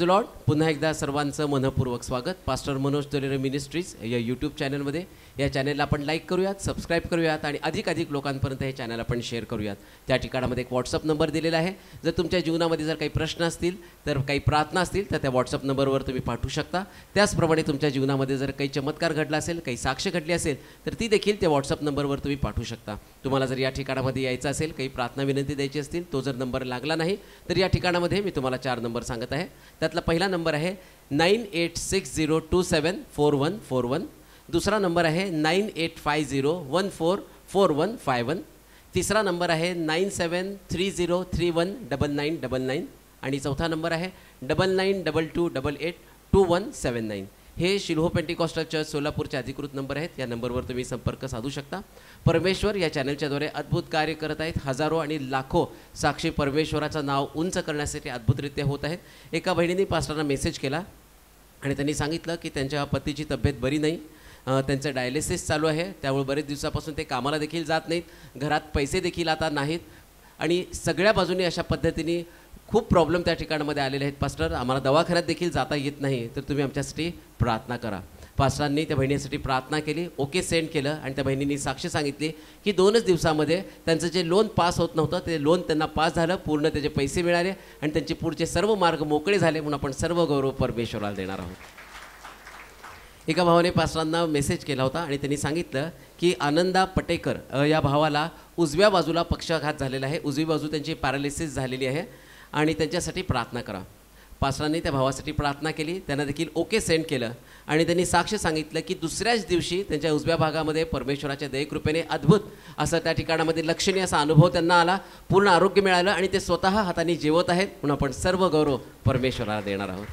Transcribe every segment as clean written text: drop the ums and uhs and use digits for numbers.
Lord, पुन्हा एकदा सर्वांचं मनपूर्वक स्वागत पास्टर मनोज दलेरे मिनिस्ट्रीज या यूट्यूब चॅनलमध्ये. या चॅनलला आपण लाईक करूयात, सबस्क्राईब करूयात आणि अधिक लोकांपर्यंत हे चॅनल आपण शेअर करूयात. त्या ठिकाणामध्ये एक व्हॉट्सअप नंबर दिलेला आहे. जर तुमच्या जीवनामध्ये जर काही प्रश्न असतील, तर काही प्रार्थना असतील, तर त्या व्हॉट्सअप नंबरवर तुम्ही पाठवू शकता. त्याचप्रमाणे तुमच्या जीवनामध्ये जर काही चमत्कार घडला असेल, काही साक्ष घडली असेल, तर ती देखील त्या व्हॉट्सअप नंबरवर तुम्ही पाठवू शकता. तुम्हाला जर या ठिकाणामध्ये यायचं असेल, काही प्रार्थना विनंती द्यायची असतील, तो जर नंबर लागला नाही, तर या ठिकाणामध्ये मी तुम्हाला 4 नंबर सांगत आहे. त्यातला पहिला नंबर आहे 9860274141. दुसरा नंबर आहे 9850144151. तिसरा नंबर आहे 9730319999 आणि चौथा नंबर आहे 9922882179. हे शिल्हो पेंटिकॉस्टल चर्च सोलापूरचे अधिकृत नंबर आहेत. या नंबरवर तुम्ही संपर्क साधू शकता. परमेश्वर या चॅनलच्याद्वारे अद्भुत कार्य करत आहेत. हजारो आणि लाखो साक्षी परमेश्वराचं नाव उंच करण्यासाठी अद्भुतरित्या होत आहेत. एका बहिणीने पास्टरना मेसेज केला आणि त्यांनी सांगितलं की त्यांच्या पतीची तब्येत बरी नाही, त्यांचं डायलिसिस चालू आहे, त्यामुळे बरेच दिवसापासून ते कामाला देखील जात नाहीत, घरात पैसे देखील आता नाहीत आणि सगळ्या बाजूने अशा पद्धतीने खूप प्रॉब्लेम त्या ठिकाणामध्ये आलेले आहेत. पास्टर, आम्हाला दवाखान्यात देखील जाता येत नाही, तर तुम्ही आमच्यासाठी प्रार्थना करा. पास्टरांनी त्या बहिणीसाठी प्रार्थना केली, ओके सेंड केलं आणि त्या बहिणींनी साक्षी सांगितली की 2च दिवसामध्ये त्यांचं जे लोन पास होत नव्हतं ते लोन त्यांना पास झालं, पूर्ण त्याचे पैसे मिळाले आणि त्यांचे पुढचे सर्व मार्ग मोकळे झाले. म्हणून आपण सर्व गौरव परमेश्वराला देणार आहोत. एका भावाने पास्टरांना मेसेज केला होता आणि त्यांनी सांगितलं की आनंदा पटेकर या भावाला उजव्या बाजूला पक्षाघात झालेला आहे, उजवी बाजू त्यांची पॅरालिसिस झालेली आहे आणि त्यांच्यासाठी प्रार्थना करा. पास्टरांनी त्या भावासाठी प्रार्थना केली, त्यांना देखील ओके सेंड केलं आणि त्यांनी साक्ष सांगितलं की दुसऱ्याच दिवशी त्यांच्या उजव्या भागामध्ये परमेश्वराच्या दयेकृपेने अद्भुत असं त्या ठिकाणामध्ये लक्षणीय असा अनुभव त्यांना आला, पूर्ण आरोग्य मिळालं आणि ते स्वतः हाताने जेवत आहेत. म्हणून आपण सर्व गौरव परमेश्वराला देणार आहोत.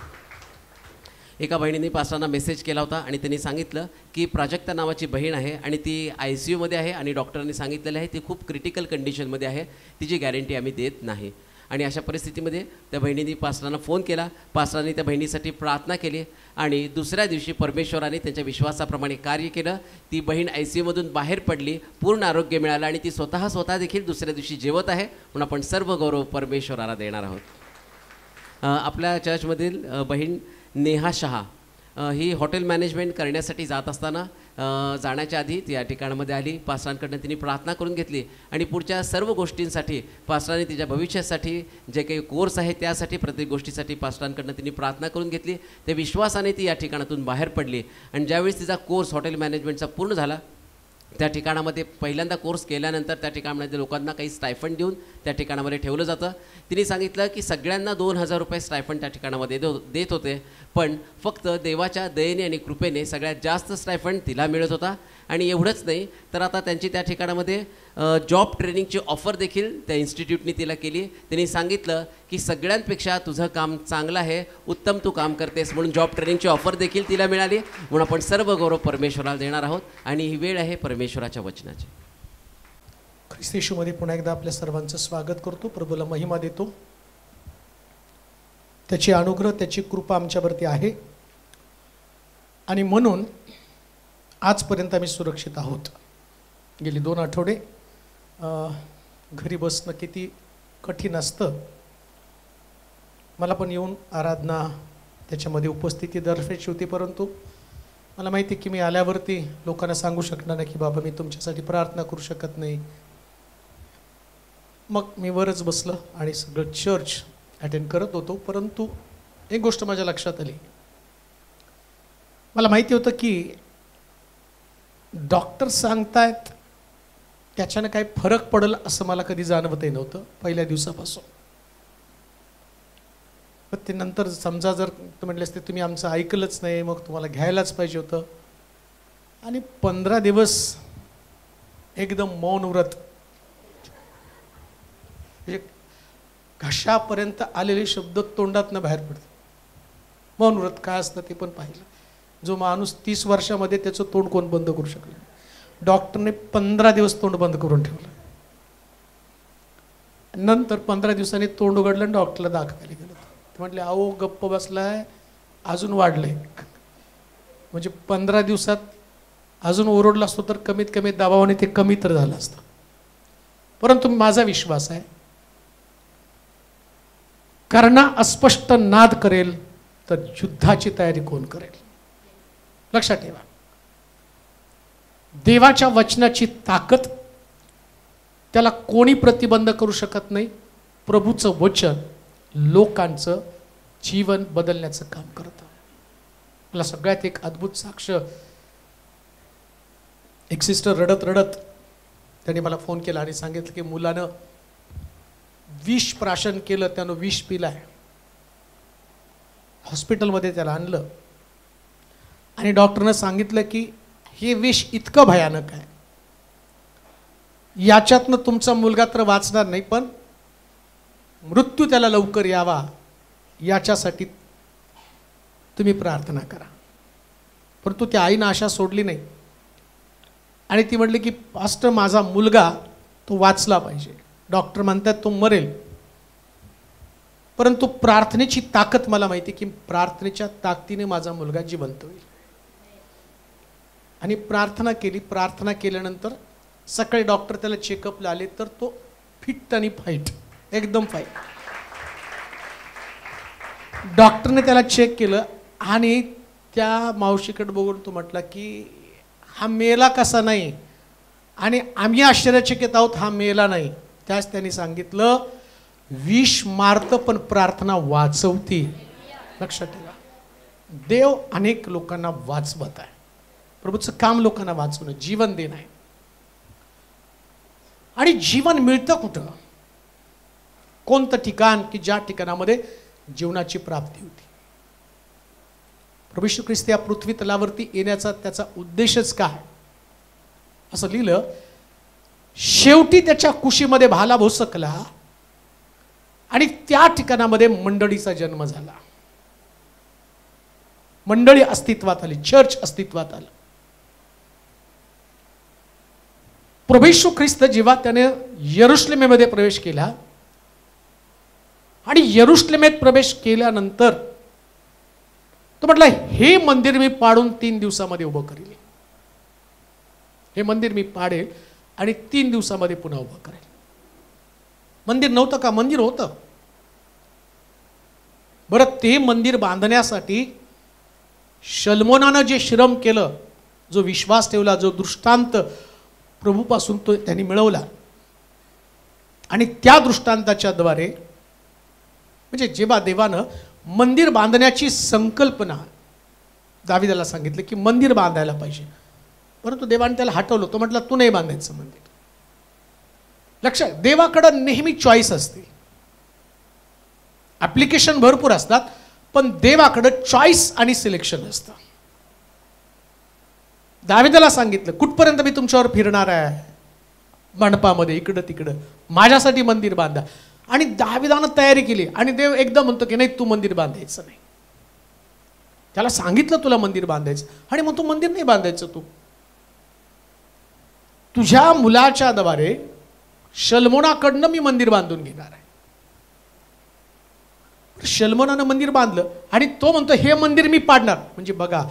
एका बहिणीने पास्टरांना मेसेज केला होता आणि त्यांनी सांगितलं की प्राजक्ता नावाची बहीण आहे आणि ती ICUमध्ये आहे आणि डॉक्टरांनी सांगितलेलं आहे ती खूप क्रिटिकल कंडिशनमध्ये आहे, तिची गॅरंटी आम्ही देत नाही. आणि अशा परिस्थितीमध्ये त्या बहिणींनी पास्टरांना फोन केला. पास्टरांनी त्या बहिणीसाठी प्रार्थना केली आणि दुसऱ्या दिवशी परमेश्वराने त्यांच्या विश्वासाप्रमाणे कार्य केलं. ती बहीण ICUमधून बाहेर पडली, पूर्ण आरोग्य मिळालं आणि ती स्वतः देखील दुसऱ्या दिवशी जेवत आहे. म्हणून आपण सर्व गौरव परमेश्वराला देणार आहोत. आपल्या चर्चमधील बहीण नेहा शहा ही हॉटेल मॅनेजमेंट करण्यासाठी जात असताना जाण्याच्या आधी ती या ठिकाणामध्ये आली. पास्टरांकडून तिने प्रार्थना करून घेतली आणि पुढच्या सर्व गोष्टींसाठी पास्टरांनी तिच्या भविष्यासाठी जे काही कोर्स आहे त्यासाठी प्रत्येक गोष्टीसाठी पास्टरांकडून तिने प्रार्थना करून घेतली. त्या विश्वासाने ती या ठिकाणातून बाहेर पडली आणि ज्यावेळेस तिचा कोर्स हॉटेल मॅनेजमेंटचा पूर्ण झाला, त्या ठिकाणामध्ये पहिल्यांदा कोर्स केल्यानंतर त्या ठिकाणामध्ये लोकांना काही स्टायफंड देऊन त्या ठिकाणामध्ये ठेवलं जातं. तिने सांगितलं की सगळ्यांना 2000 रुपये स्टायफंड त्या ठिकाणामध्ये देत होते, पण फक्त देवाच्या दयेने आणि कृपेने सगळ्यात जास्त स्टायफंड तिला मिळत होता. आणि एवढंच नाही तर आता त्यांची त्या ठिकाणामध्ये जॉब ट्रेनिंगची ऑफर देखील त्या इन्स्टिट्यूटने तिला केली. त्यांनी सांगितलं की सगळ्यांपेक्षा तुझं काम चांगलं आहे, उत्तम तू काम करतेस, म्हणून जॉब ट्रेनिंगची ऑफर देखील तिला मिळाली. म्हणून आपण सर्व गौरव परमेश्वराला देणार आहोत आणि ही वेळ आहे परमेश्वराच्या वचनाची. ख्रिस्त येशूमध्ये पुन्हा एकदा आपल्या सर्वांचं स्वागत करतो, प्रभूला महिमा देतो. त्याची अनुग्रह, त्याची कृपा आमच्यावरती आहे आणि म्हणून आजपर्यंत आम्ही सुरक्षित आहोत. गेली 2 आठवडे घरी बसणं किती कठीण असतं. मला पण येऊन आराधना त्याच्यामध्ये उपस्थिती दर्शवायची होती, परंतु मला माहिती की मी आल्यावरती लोकांना सांगू शकणार नाही की बाबा मी तुमच्यासाठी प्रार्थना करू शकत नाही. मग मी वरच बसलं आणि सगळं चर्च अटेंड करत होतो. परंतु एक गोष्ट माझ्या लक्षात आली. मला माहिती होतं की डॉक्टर सांगतायत त्याच्यानं काही फरक पडेल असं मला कधी जाणवतही नव्हतं पहिल्या दिवसापासून. पण ते नंतर समजा जर म्हटले असते तुम्ही आमचं ऐकलंच नाही, मग तुम्हाला घ्यायलाच पाहिजे होतं. आणि 15 दिवस एकदम मौन व्रत, म्हणजे घशापर्यंत आलेले शब्द तोंडातनं बाहेर पडतात. मौन व्रत काय असतं ते पण पाहिलं. जो माणूस 30 वर्षामध्ये त्याचं तोंड कोण बंद करू शकलं, डॉक्टरने 15 दिवस तोंड बंद करून ठेवलं. नंतर 15 दिवसांनी तोंड उघडलं आणि डॉक्टरला दाखवायला गेलो. ते म्हटले अहो गप्प बसलाय, अजून वाढलंय. म्हणजे 15 दिवसात अजून ओरडला असतो तर कमीत कमी दबावाने ते कमी तर झालं असतं. परंतु माझा विश्वास आहे, कर्णा अस्पष्ट नाद करेल तर युद्धाची तयारी कोण करेल? लक्षात ठेवा, देवाच्या वचनाची ताकद त्याला कोणी प्रतिबंध करू शकत नाही. प्रभूचं वचन लोकांचं जीवन बदलण्याचं काम करतं. मला सगळ्यात एक अद्भुत साक्ष, एक सिस्टर रडत रडत त्यांनी मला फोन केला आणि सांगितलं की मुलानं विष प्राशन केलं, त्यानं विष पिलाय. हॉस्पिटलमध्ये त्याला आणलं आणि डॉक्टरनं सांगितलं की हे विष इतकं भयानक आहे, याच्यातनं तुमचा मुलगा तर वाचणार नाही, पण मृत्यू त्याला लवकर यावा याच्यासाठी तुम्ही प्रार्थना करा. परंतु त्या आईनं आशा सोडली नाही आणि ती म्हटली की पास्टर माझा मुलगा तो वाचला पाहिजे. डॉक्टर म्हणतात तो मरेल, परंतु प्रार्थनेची ताकद मला माहिती की प्रार्थनेच्या ताकदीने माझा मुलगा जिवंत होईल. आणि प्रार्थना केली. प्रार्थना केल्यानंतर सकाळी डॉक्टर त्याला चेकअपला आले तर तो फिट आणि फाईट, एकदम फाईट. डॉक्टरने त्याला चेक केलं आणि त्या मावशीकडे बघून तो म्हटला की हा मेला कसा नाही, आणि आम्ही आश्चर्यचकित आहोत हा मेला नाही. त्याच त्यांनी सांगितलं विष मारतं पण प्रार्थना वाचवती. लक्षात ठेवा, देव अनेक लोकांना वाचवत आहे. प्रभूचं काम लोकांना वाचवणं, जीवन देणं आहे. आणि जीवन मिळतं कुठं? कोणतं ठिकाण की ज्या ठिकाणामध्ये जीवनाची प्राप्ती होती. प्रभू येशू ख्रिस्त या पृथ्वी तलावरती येण्याचा त्याचा उद्देशच काय? असं लिहिलं, शेवटी त्याच्या कुशीमध्ये भाला भोसकला आणि त्या ठिकाणामध्ये मंडळीचा जन्म झाला. मंडळी अस्तित्वात आली, चर्च अस्तित्वात आलं. प्रभू येशू ख्रिस्त जेव्हा त्याने यरुशलेमेमध्ये प्रवेश केला आणि यरुशलेमेत प्रवेश केल्यानंतर तो म्हटला हे मंदिर मी पाडून 3 दिवसामध्ये उभं करेल. हे मंदिर मी पाडेल आणि 3 दिवसामध्ये पुन्हा उभं करेल. मंदिर नव्हतं का? मंदिर होतं. बरं, ते मंदिर बांधण्यासाठी शल्मोनानं जे श्रम केलं, जो विश्वास ठेवला, जो दृष्टांत प्रभूपासून तो त्यांनी मिळवला, आणि त्या दृष्टांताच्या द्वारे म्हणजे जेव्हा देवानं मंदिर बांधण्याची संकल्पना दाविदाला सांगितलं की मंदिर बांधायला पाहिजे, परंतु देवाने त्याला हटवलं. तो म्हटला तू नाही बांधायचं मंदिर. लक्षात, देवाकडं नेहमी चॉईस असते. ऍप्लिकेशन भरपूर असतात, पण देवाकडं चॉईस आणि सिलेक्शन असतं. दाविदाला सांगितलं कुठपर्यंत मी तुमच्यावर फिरणार आहे, मंडपामध्ये इकडं तिकडं, माझ्यासाठी मंदिर बांधा. आणि दाविदानं तयारी केली आणि देव एकदम म्हणतो की नाही तू मंदिर बांधायचं नाही. त्याला सांगितलं तुला मंदिर बांधायचं आणि मग तू मंदिर नाही बांधायचं. तू तुझ्या मुलाच्या द्वारे शल्मोनाकडनं मी मंदिर बांधून घेणार आहे. शल्मोनानं मंदिर बांधलं आणि तो म्हणतो हे मंदिर मी पाडणार. म्हणजे बघा,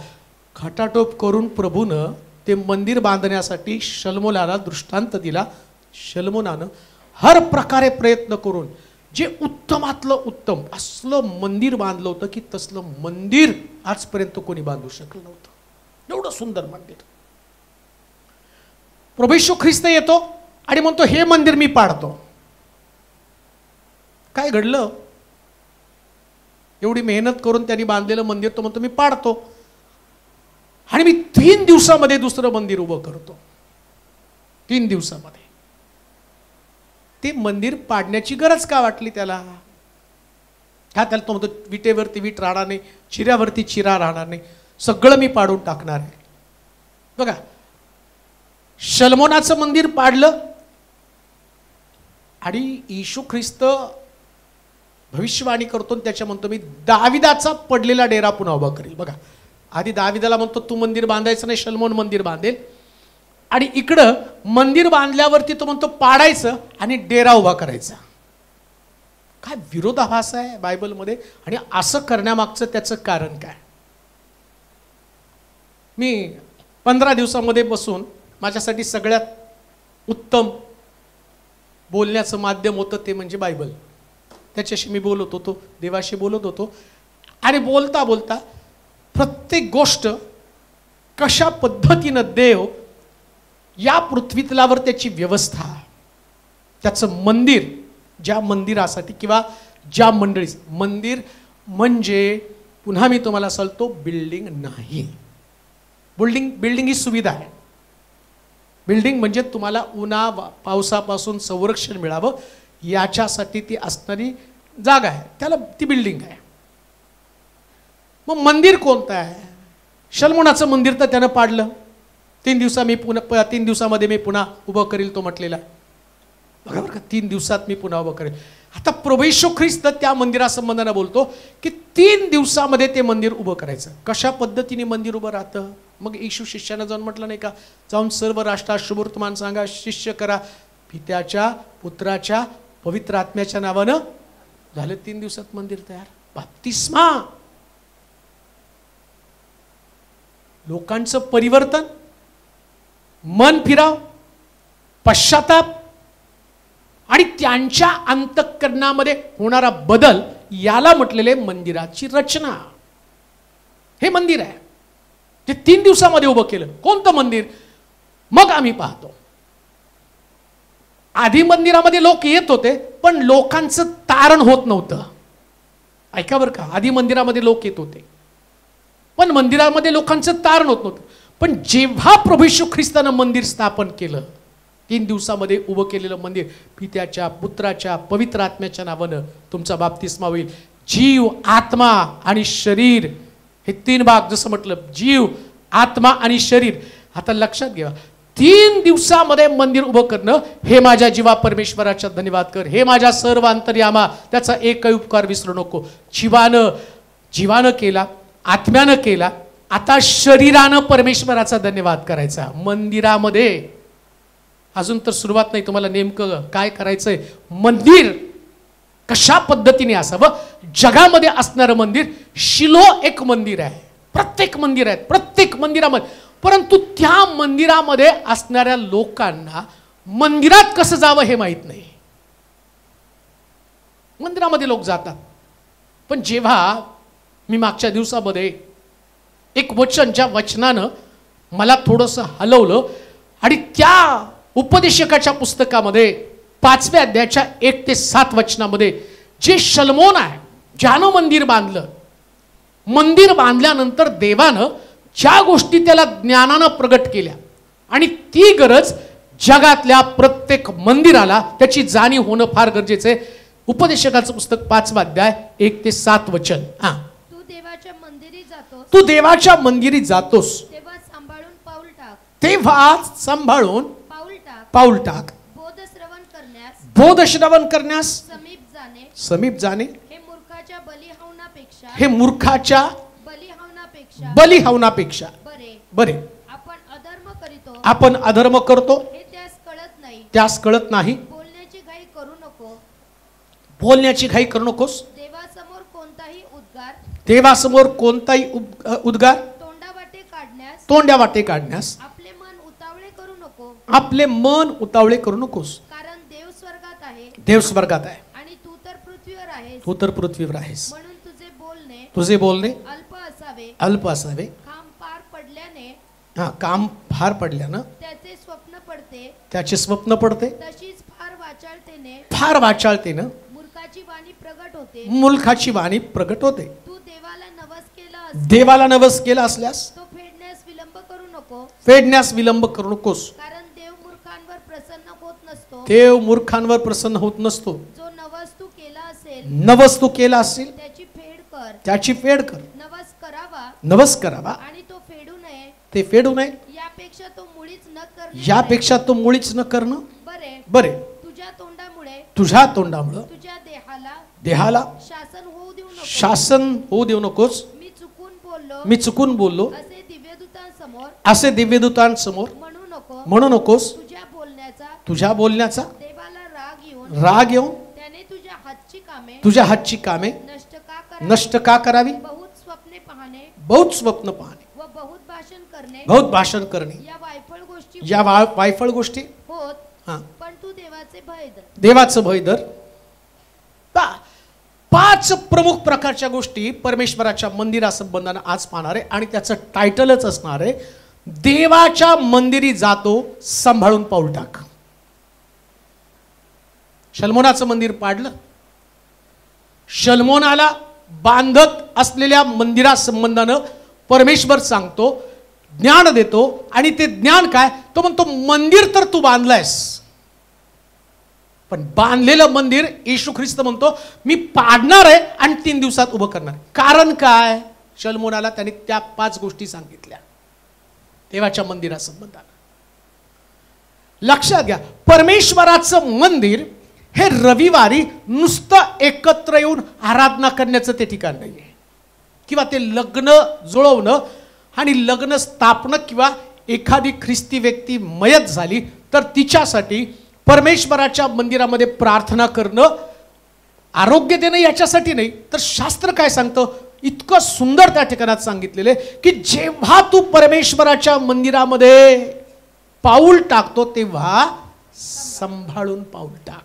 खटाटोप करून प्रभूनं ते मंदिर बांधण्यासाठी शल्मोनाला दृष्टांत दिला. शल्मोनानं हर प्रकारे प्रयत्न करून जे उत्तमातलं उत्तम असलं मंदिर बांधलं होतं की तसलं मंदिर आजपर्यंत कोणी बांधू शकलं नव्हतं. एवढं सुंदर मंदिर. प्रभू येशू ख्रिस्त येतो आणि म्हणतो हे मंदिर मी पाडतो. काय घडलं? एवढी मेहनत करून त्यांनी बांधलेलं मंदिर तो म्हणतो मी पाडतो आणि मी 3 दिवसामध्ये दुसरं मंदिर उभं करतो. 3 दिवसामध्ये. ते मंदिर पाडण्याची गरज का वाटली त्याला? हा, त्याला तो म्हणतो विटेवरती वीट राहणार नाही, चिऱ्यावरती चिरा राहणार नाही, सगळं मी पाडून टाकणार आहे. बघा, शल्मोनाचं मंदिर पाडलं आणि येशू ख्रिस्त भविष्यवाणी करतो त्याच्या म्हणतो मी दाविदाचा पडलेला डेरा पुन्हा उभा करेल. बघा, आधी दाविदाला म्हणतो तू मंदिर बांधायचं नाही, शल्मोन मंदिर बांधेल. आणि इकडं मंदिर बांधल्यावरती तो म्हणतो पाडायचं आणि डेरा उभा करायचा. काय विरोधाभास आहे बायबलमध्ये, आणि असं करण्यामागचं त्याचं कारण काय? मी 15 दिवसामध्ये बसून माझ्यासाठी सगळ्यात उत्तम बोलण्याचं माध्यम होतं ते म्हणजे बायबल. त्याच्याशी मी बोलत होतो, देवाशी बोलत होतो, आणि बोलता बोलता प्रत्येक गोष्ट कशा पद्धतीनं देव या पृथ्वीतलावर त्याची व्यवस्था, त्याचं मंदिर, ज्या मंदिरासाठी किंवा ज्या मंडळी, मंदिर म्हणजे पुन्हा मी तुम्हाला सांगतो बिल्डिंग नाही. बिल्डिंग ही सुविधा आहे. बिल्डिंग म्हणजे तुम्हाला उन्हा पावसापासून संरक्षण मिळावं याच्यासाठी ती असणारी जागा आहे, त्याला ती बिल्डिंग आहे. मग मंदिर कोणतं आहे? शलमोनाचं मंदिर तर त्यानं पाडलं. 3 दिवसामध्ये मी पुन्हा उभं करील तो म्हटलेला. बघा बरं का, 3 दिवसात मी पुन्हा उभं करेल. आता प्रभू येशू ख्रिस्त त्या मंदिरासंबंधानं बोलतो की 3 दिवसामध्ये ते मंदिर उभं करायचं. कशा पद्धतीने मंदिर उभं राहतं? मग येशू शिष्यानं जाऊन म्हटलं नाही का, जाऊन सर्व राष्ट्रात शुभवर्तमान सांगा, शिष्य करा, पित्याच्या, पुत्राच्या, पवित्र आत्म्याच्या नावानं. झालं 3 दिवसात मंदिर तयार. बाप्तिस्मा, लोकांचं परिवर्तन, मन फिराव, पश्चाताप आणि त्यांच्या अंतःकरणामध्ये होणारा बदल, याला म्हटलेले मंदिराची रचना. हे मंदिर आहे ते 3 दिवसामध्ये उभं केलं. कोणतं मंदिर? मग आम्ही पाहतो, आधी मंदिरामध्ये लोक येत होते पण लोकांचं तारण होत नव्हतं. ऐका बरं का, आधी मंदिरामध्ये लोक येत होते पण मंदिरामध्ये लोकांचं तारण होत नव्हतं. पण जेव्हा प्रभू येशू ख्रिस्तानं मंदिर स्थापन केलं, 3 दिवसामध्ये उभं केलेलं मंदिर, पित्याच्या, पुत्राच्या, पवित्र आत्म्याच्या नावानं तुमचा बाप्तिस्मा होईल. जीव, आत्मा आणि शरीर, हे 3 भाग, जसं म्हटलं, जीव, आत्मा आणि शरीर. आता लक्षात घ्या, 3 दिवसामध्ये मंदिर उभं करणं, हे माझ्या जीवा परमेश्वराचा धन्यवाद कर, हे माझ्या सर्व अंतर्यामा, त्याचा एकही उपकार विसरू नको. जीवानं केला, आत्म्यानं केला, आता शरीरानं परमेश्वराचा धन्यवाद करायचा. मंदिरामध्ये अजून तर सुरुवात नाही, तुम्हाला नेमकं काय करायचंय, मंदिर कशा पद्धतीने असावं. जगामध्ये असणारं मंदिर, शिलो एक मंदिर आहे, प्रत्येक मंदिर आहेत, प्रत्येक मंदिरामध्ये, परंतु त्या मंदिरामध्ये असणाऱ्या लोकांना मंदिरात कसं जावं हे माहीत नाही. मंदिरामध्ये लोक जातात, पण जेव्हा मी मागच्या दिवसामध्ये एक वचन, ज्या वचनानं मला थोडंसं हलवलं, आणि त्या उपदेशकाच्या पुस्तकामध्ये 5व्या अध्यायाच्या 1 ते 7 वचनामध्ये, जे शलमोन आहे, ज्यानं मंदिर बांधलं, मंदिर बांधल्यानंतर देवानं ज्या गोष्टी त्याला ज्ञानानं प्रगट केल्या, आणि ती गरज जगातल्या प्रत्येक मंदिराला त्याची जाणीव होणं फार गरजेचं आहे. उपदेशकाचं पुस्तक 5वा अध्याय 1 ते 7 वचन. तू देवाच्या मंदिरी जातोस, तेव्हा सांभाळून पाऊल टाक. बोध श्रवण करण्यास समीप जाणे, हे मूर्खाच्या बली हवनापेक्षा बरे. आपण अधर्म करतो, त्यास कळत नाही. बोलण्याची घाई करू नकोस. देवासमोर कोणताही उद्गार तोंड्या वाटे काढण्यास आपले मन उतावळे करू नकोस. कारण देव स्वर्गात आहे आणि तू तर पृथ्वीवर आहेस. म्हणून तुझे बोलणे अल्प असावे. काम फार पडल्यानं त्याचे स्वप्न पडते. तशीच फार वाचाळतेनं मूर्खाची वाणी प्रगट होते. तू देवाला नवस केला असल्यास तो फेडण्यास विलंब करू नकोस. कारण देव मूर्खांवर प्रसन्न होत नसतो. जो नवस तू केला असेल त्याची फेड कर. नवस करावा आणि तो ते फेडू नये. यापेक्षा तो मुळीच न करणं बरे. तुझ्या तोंडामुळे देहाला शासन होऊ देऊ नकोस. मी चुकून बोललो असे दिव्यदूतांसमोर म्हणू नकोस. तुझ्या बोलण्याचा राग येऊन हातची कामे तुझ्या हातची कामे नष्ट का करावी? बहुत स्वप्ने पाहणे बहुत स्वप्न पाहणे व बहुत भाषण करणे बहुत भाषण करणे या वायफळ गोष्टी या वायफळ गोष्टी होत, हा पण तू देवाचे भय धर. देवाचं भय धर. 5 प्रमुख प्रकारच्या गोष्टी परमेश्वराच्या मंदिरासंबंधाने आज पाहणार आहे आणि त्याचं टायटलच असणार आहे देवाच्या मंदिरी जातो सांभाळून पाऊल टाक. शल्मोनाचं मंदिर पाडलं. शल्मोनाला बांधत असलेल्या मंदिरासंबंधानं परमेश्वर सांगतो, ज्ञान देतो आणि ते ज्ञान काय? तो म्हणतो मंदिर तर तू बांधलायस, पण बांधलेलं मंदिर येशू ख्रिस्त म्हणतो मी पाडणार आहे आणि 3 दिवसात उभं करणार. कारण काय? शल्मोनाला त्याने त्या 5 गोष्टी सांगितल्या देवाच्या मंदिरासंबंधानं. लक्षात घ्या, परमेश्वराचं मंदिर हे रविवारी नुसतं एकत्र येऊन आराधना करण्याचं ते ठिकाण नाही आहे, किंवा ते लग्न जुळवणं आणि लग्न स्थापन, किंवा एखादी ख्रिस्ती व्यक्ती मयत झाली तर तिच्यासाठी परमेश्वराच्या मंदिरामध्ये प्रार्थना करणं, आरोग्य देणं याच्यासाठी नाही. तर शास्त्र काय सांगतं? इतकं सुंदर त्या ठिकाणात सांगितलेलं आहे की जेव्हा तू परमेश्वराच्या मंदिरामध्ये पाऊल टाकतो तेव्हा सांभाळून पाऊल टाक.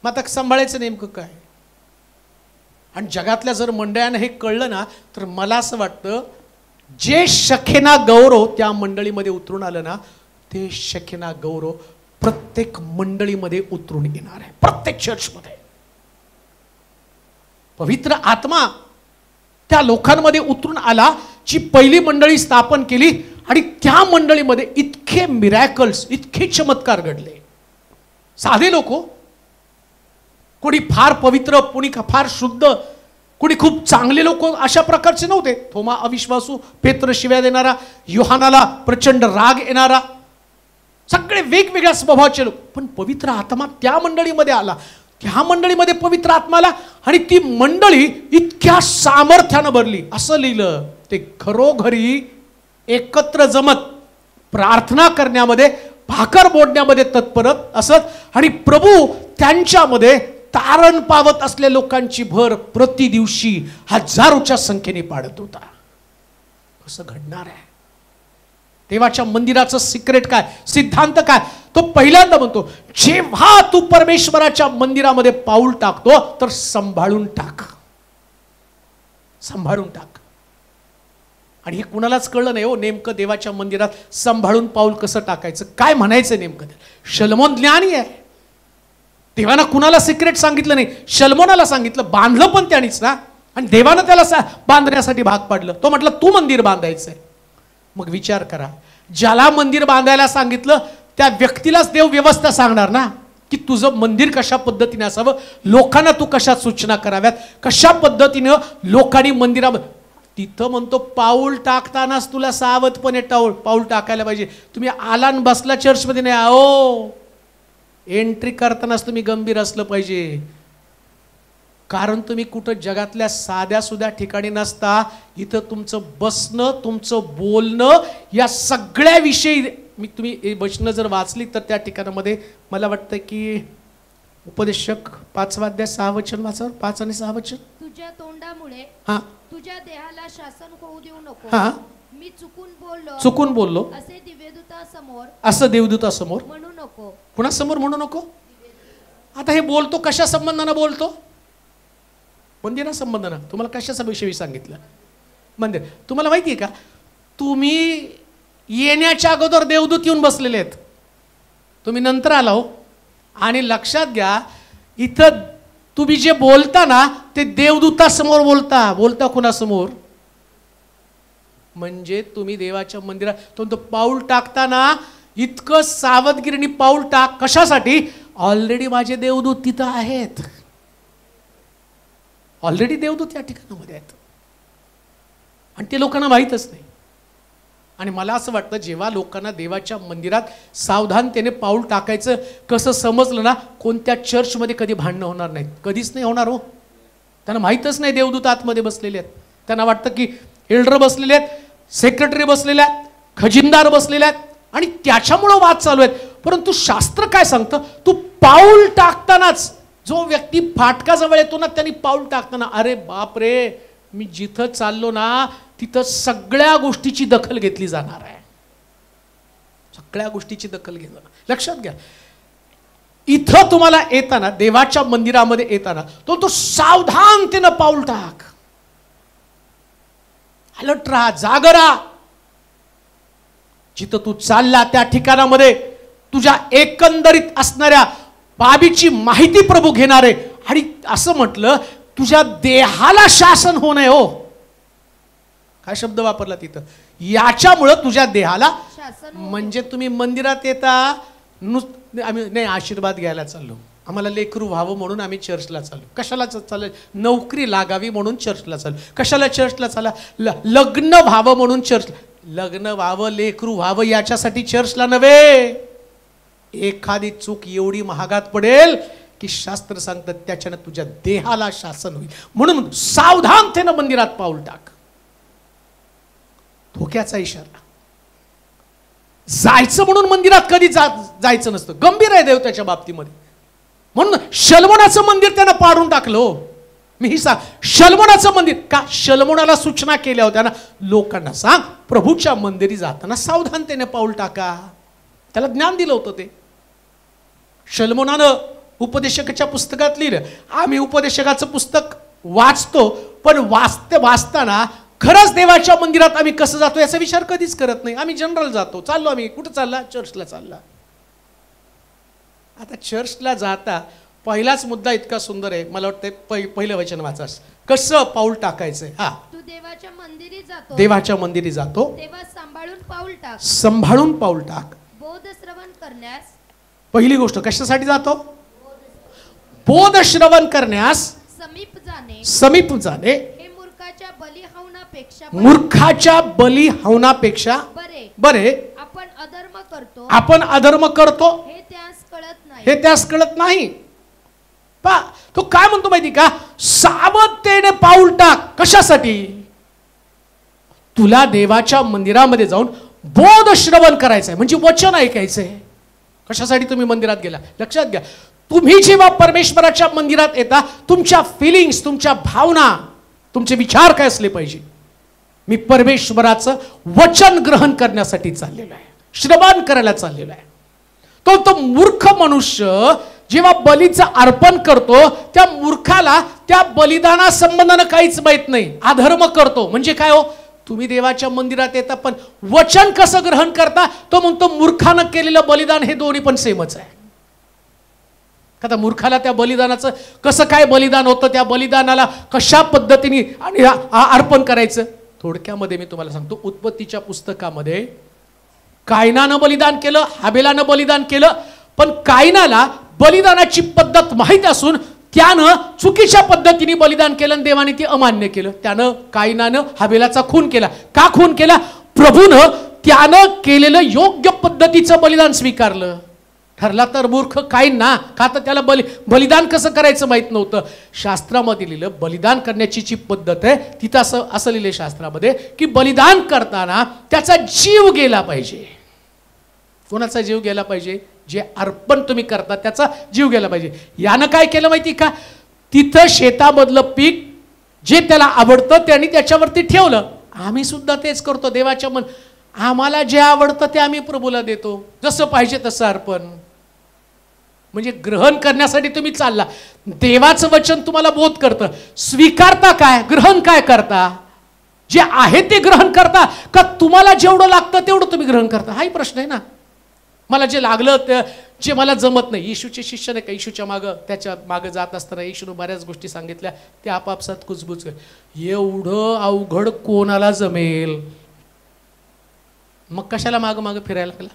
मग आता सांभाळायचं नेमकं काय? आणि जगातल्या जर मंडळांना हे कळलं ना तर मला असं वाटतं जे शखेना गौरव त्या मंडळीमध्ये उतरून आलं ना, ते शखेना गौरव प्रत्येक मंडळीमध्ये उतरून येणार आहे, प्रत्येक चर्चमध्ये. पवित्र आत्मा त्या लोकांमध्ये उतरून आला, जी पहिली मंडळी स्थापन केली आणि त्या मंडळीमध्ये इतके मिरॅकल्स, इतके चमत्कार घडले. साधे लोक, कोणी फार पवित्र, कोणी फार शुद्ध, कोणी खूप चांगले लोक अशा प्रकारचे नव्हते. थोमा अविश्वासू, पेत्र शिव्या देणारा, योहानाला प्रचंड राग येणारा, सगळे वेगवेगळ्या स्वभावाचे लोक. पण पवित्र आत्मा त्या मंडळीमध्ये आला, त्या मंडळीमध्ये पवित्र आत्मा आला आणि ती मंडळी इतक्या सामर्थ्यानं भरली. असं लिहिलं, ते घरोघरी एकत्र जमत प्रार्थना करण्यामध्ये, भाकर बोडण्यामध्ये तत्पर असत आणि प्रभू त्यांच्यामध्ये तारण पावत असलेल्या लोकांची भर प्रति दिवशी हजारोच्या संख्येने पाडत होता. कसं घडणार आहे? देवाच्या मंदिराचं सिक्रेट काय, सिद्धांत काय? तो पहिल्यांदा म्हणतो जेव्हा तू परमेश्वराच्या मंदिरामध्ये पाऊल टाकतो तर सांभाळून टाक, सांभाळून टाक. आणि हे कुणालाच कळलं नाही हो नेमकं देवाच्या मंदिरात सांभाळून पाऊल कसं टाकायचं, काय म्हणायचं नेमकं. शल्मोन ज्ञानी आहे, देवानं कुणाला सिक्रेट सांगितलं नाही, शल्मोनाला सांगितलं. बांधलं पण त्यानेच ना, आणि देवानं त्याला बांधण्यासाठी भाग पाडलं. तो म्हटलं तू मंदिर बांधायचंय. मग विचार करा, ज्याला मंदिर बांधायला सांगितलं त्या व्यक्तीलाच देव व्यवस्था सांगणार ना, की तुझं मंदिर कशा पद्धतीने असावं, लोकांना तू कशा सूचना कराव्यात, कशा पद्धतीनं लोकांनी मंदिरामध्ये. तिथं म्हणतो पाऊल टाकतानाच तुला सावधपणे पाऊल टाकायला पाहिजे. तुम्ही आलान बसला चर्चमध्ये नाही, आओ एंट्री करतानाच तुम्ही गंभीर असलं पाहिजे. कारण तुम्ही कुठं जगातल्या साध्या सुद्धा ठिकाणी नसता. इथं तुमचं बसणं, तुमचं बोलणं, या सगळ्या विषयी तुम्ही वचनं जर वाचली तर त्या ठिकाणामध्ये मला वाटतं की उपदेशक 5वा अध्याय 6 वचन वाचा, 5 आणि 6 वचन. तुझ्या तोंडामुळे तुझ्या देहाला शासन होऊ देऊ नको. मी चुकून बोललो असे देवदूतासमोर म्हणू नको. कुणासमोर म्हणू नको? आता हे बोलतो कशा संबंधानं बोलतो? मंदिरा संबंधानं. तुम्हाला कशाचा विषयी सांगितलं? मंदिर. तुम्हाला माहिती आहे का, तुम्ही येण्याच्या अगोदर देवदूत येऊन बसलेले आहेत, तुम्ही नंतर आला हो. आणि लक्षात घ्या, इथं तुम्ही जे बोलता ना ते देवदूतासमोर बोलता कुणासमोर? म्हणजे तुम्ही देवाच्या मंदिरात तो पाऊल टाकताना इतकं सावधगिरीने पाऊल टाक. कशासाठी? ऑलरेडी माझे देवदूत तिथं आहेत, ऑलरेडी देवदूत या ठिकाणामध्ये आहेत आणि ते लोकांना माहीतच नाही. आणि मला असं वाटतं जेव्हा लोकांना देवाच्या मंदिरात सावधानतेने पाऊल टाकायचं कसं समजलं ना, कोणत्या चर्चमध्ये कधी भांडणं होणार नाहीत, कधीच नाही होणार हो. त्यांना माहीतच नाही देवदूत आतमध्ये बसलेले आहेत. त्यांना वाटतं की एल्डर बसलेले आहेत, सेक्रेटरी बसलेले आहेत, खजिनदार बसलेले आहेत आणि त्याच्यामुळं वाद चालू आहेत. परंतु शास्त्र काय सांगतं? तू पाऊल टाकतानाच जो व्यक्ती फाटकाजवळ येतो ना, त्यांनी पाऊल टाकताना अरे बाप रे, मी जिथं चाललो ना तिथं सगळ्या गोष्टीची दखल घेतली जाणार आहे, सगळ्या गोष्टीची दखल घेणार. लक्षात घ्या, इथं तुम्हाला येताना, देवाच्या मंदिरामध्ये येताना तो सावधानतेनं पाऊल टाक, अलर्ट राहा, जाग राहा. जिथं तू चालला त्या ठिकाणामध्ये तुझ्या एकंदरीत असणाऱ्या बाबीची माहिती प्रभू घेणार आहे. आणि असं म्हटलं, तुझ्या देहाला शासन होऊ नये. हो, काय शब्द वापरला तिथं, याच्यामुळं तुझ्या देहाला शासन. म्हणजे तुम्ही मंदिरात येता, आम्ही नाही आशीर्वाद घ्यायला चाललो, आम्हाला लेकरू व्हावं म्हणून आम्ही चर्चला चाललो. कशाला चाललो? नोकरी लागावी म्हणून चर्चला चाललो. कशाला चर्चला चालला? लग्न व्हावं म्हणून चर्च. लग्न व्हावं, लेकरू व्हावं याच्यासाठी चर्चला नव्हे. एखादी चूक एवढी महागात पडेल की शास्त्र सांगतात त्याच्यानं तुझ्या देहाला शासन होईल. म्हणून सावधानतेनं मंदिरात पाऊल टाक. धोक्याचा इशारा. जायचं म्हणून मंदिरात कधी जायचं नसतं. गंभीर आहे देव त्याच्या बाबतीमध्ये. म्हणून शलमोनाचं मंदिर त्यानं पाडून टाकलं. मी ही सांग, शलमोनाचं मंदिर का? शलमोनाला सूचना केल्या होत्या ना, लोकांना सांग प्रभूच्या मंदिरी जाताना सावधानतेने पाऊल टाका. त्याला ज्ञान दिलं होतं ते. शलमोनानं उपदेशकाच्या पुस्तकात लिहिलं. आम्ही उपदेशकाचं पुस्तक वाचतो, पण वाचताना खरंच देवाच्या मंदिरात आम्ही कसं जातो याचा विचार कधीच करत नाही. आम्ही जनरल जातो. चाललो आम्ही कुठं चालला? चर्चला चालला. आता चर्चला जाता पहिलाच मुद्दा इतका सुंदर आहे, मला वाटतं पहिलं वचन वाचास. कसं पाऊल टाकायचंय? हा, तू देवाच्या मंदिरी जातो, देवाच्या मंदिरी जातो तेव्हा सांभाळून पाऊल टाक. सांभाळून पाऊल टाक. बोध श्रवण करण्यास. पहिली गोष्ट, कशासाठी जातो? बोध श्रवण करण्यास. समीप जाणे. समीप जाणे. हे मूर्खाच्या बली हवनापेक्षा, मूर्खाच्या बली हवनापेक्षा बरे. आपण अधर्म करतो, आपण अधर्म करतो हे त्यास कळत नाही. हे त्यास कळत नाही. पा तो काय म्हणतो माहिती का? सावधतेने पाऊल टाक. कशासाठी? तुला देवाच्या मंदिरामध्ये जाऊन बोध श्रवण करायचंय, म्हणजे वचन ऐकायचंय. कशासाठी तुम्ही मंदिरात गेला? लक्षात घ्या, तुम्ही जेव्हा परमेश्वराच्या मंदिरात येता, तुमच्या फिलिंग्स, तुमच्या भावना, तुमचे विचार काय असले पाहिजे? मी परमेश्वराचं वचन ग्रहण करण्यासाठी चाललेलो आहे, श्रवण करायला चाललेलो आहे. तो मूर्ख मनुष्य जेव्हा बलीचं अर्पण करतो, त्या मूर्खाला त्या बलिदाना संबंधानं काहीच माहित नाही. अधर्म करतो म्हणजे काय? हो, तुम्ही देवाच्या मंदिरात येता, पण वचन कसं ग्रहण करता? तो म्हणतो मूर्खानं केलेलं बलिदान हे दोन्ही पण सेमच आहे. आता मूर्खाला त्या बलिदानाचं कसं काय बलिदान होतं, त्या बलिदानाला कशा पद्धतीने आणि अर्पण करायचं? थोडक्यामध्ये मी तुम्हाला सांगतो. उत्पत्तीच्या पुस्तकामध्ये कायनानं बलिदान केलं, हाबेलानं बलिदान केलं, पण कायनाला बलिदानाची पद्धत माहीत असून त्यानं चुकीच्या पद्धतीने बलिदान केलं आणि देवाने ते अमान्य केलं. त्यानं कायनानं हाबेलाचा खून केला. का खून केला? प्रभूनं त्यानं केलेलं योग्य पद्धतीचं बलिदान स्वीकारलं. ठरला तर मूर्ख काईन ना, का तर त्याला बलिदान कसं करायचं माहित नव्हतं. शास्त्रामध्ये लिहिलं बलिदान करण्याची जी पद्धत आहे, तिथं असं लिहिलं शास्त्रामध्ये की बलिदान करताना त्याचा जीव गेला पाहिजे. कोणाचा जीव गेला पाहिजे? जे अर्पण तुम्ही करता त्याचा जीव गेला पाहिजे. यानं काय केलं माहिती का? तिथं शेतामधलं पीक जे त्याला आवडतं त्यांनी त्याच्यावरती ठेवलं. आम्ही सुद्धा तेच करतो. देवाच्या आम्हाला जे आवडतं ते आम्ही प्रभूला देतो, जसं पाहिजे तसं अर्पण. म्हणजे ग्रहण करण्यासाठी तुम्ही चालला, देवाचं वचन तुम्हाला बोध करतं, स्वीकारता काय? ग्रहण काय करता? जे आहे ते ग्रहण करता का तुम्हाला जेवढं लागतं तेवढं तुम्ही ग्रहण करता? हाही प्रश्न आहे ना. मला जे लागलं ते, जे मला जमत नाही. येशूचे शिष्य नाही का, येशूच्या मागं, त्याच्या मागं जात असताना येशूने बऱ्याच गोष्टी सांगितल्या, ते आपापसात कुजबुज. एवढं अवघड कोणाला जमेल? मग कशाला मागं फिरायला लागला?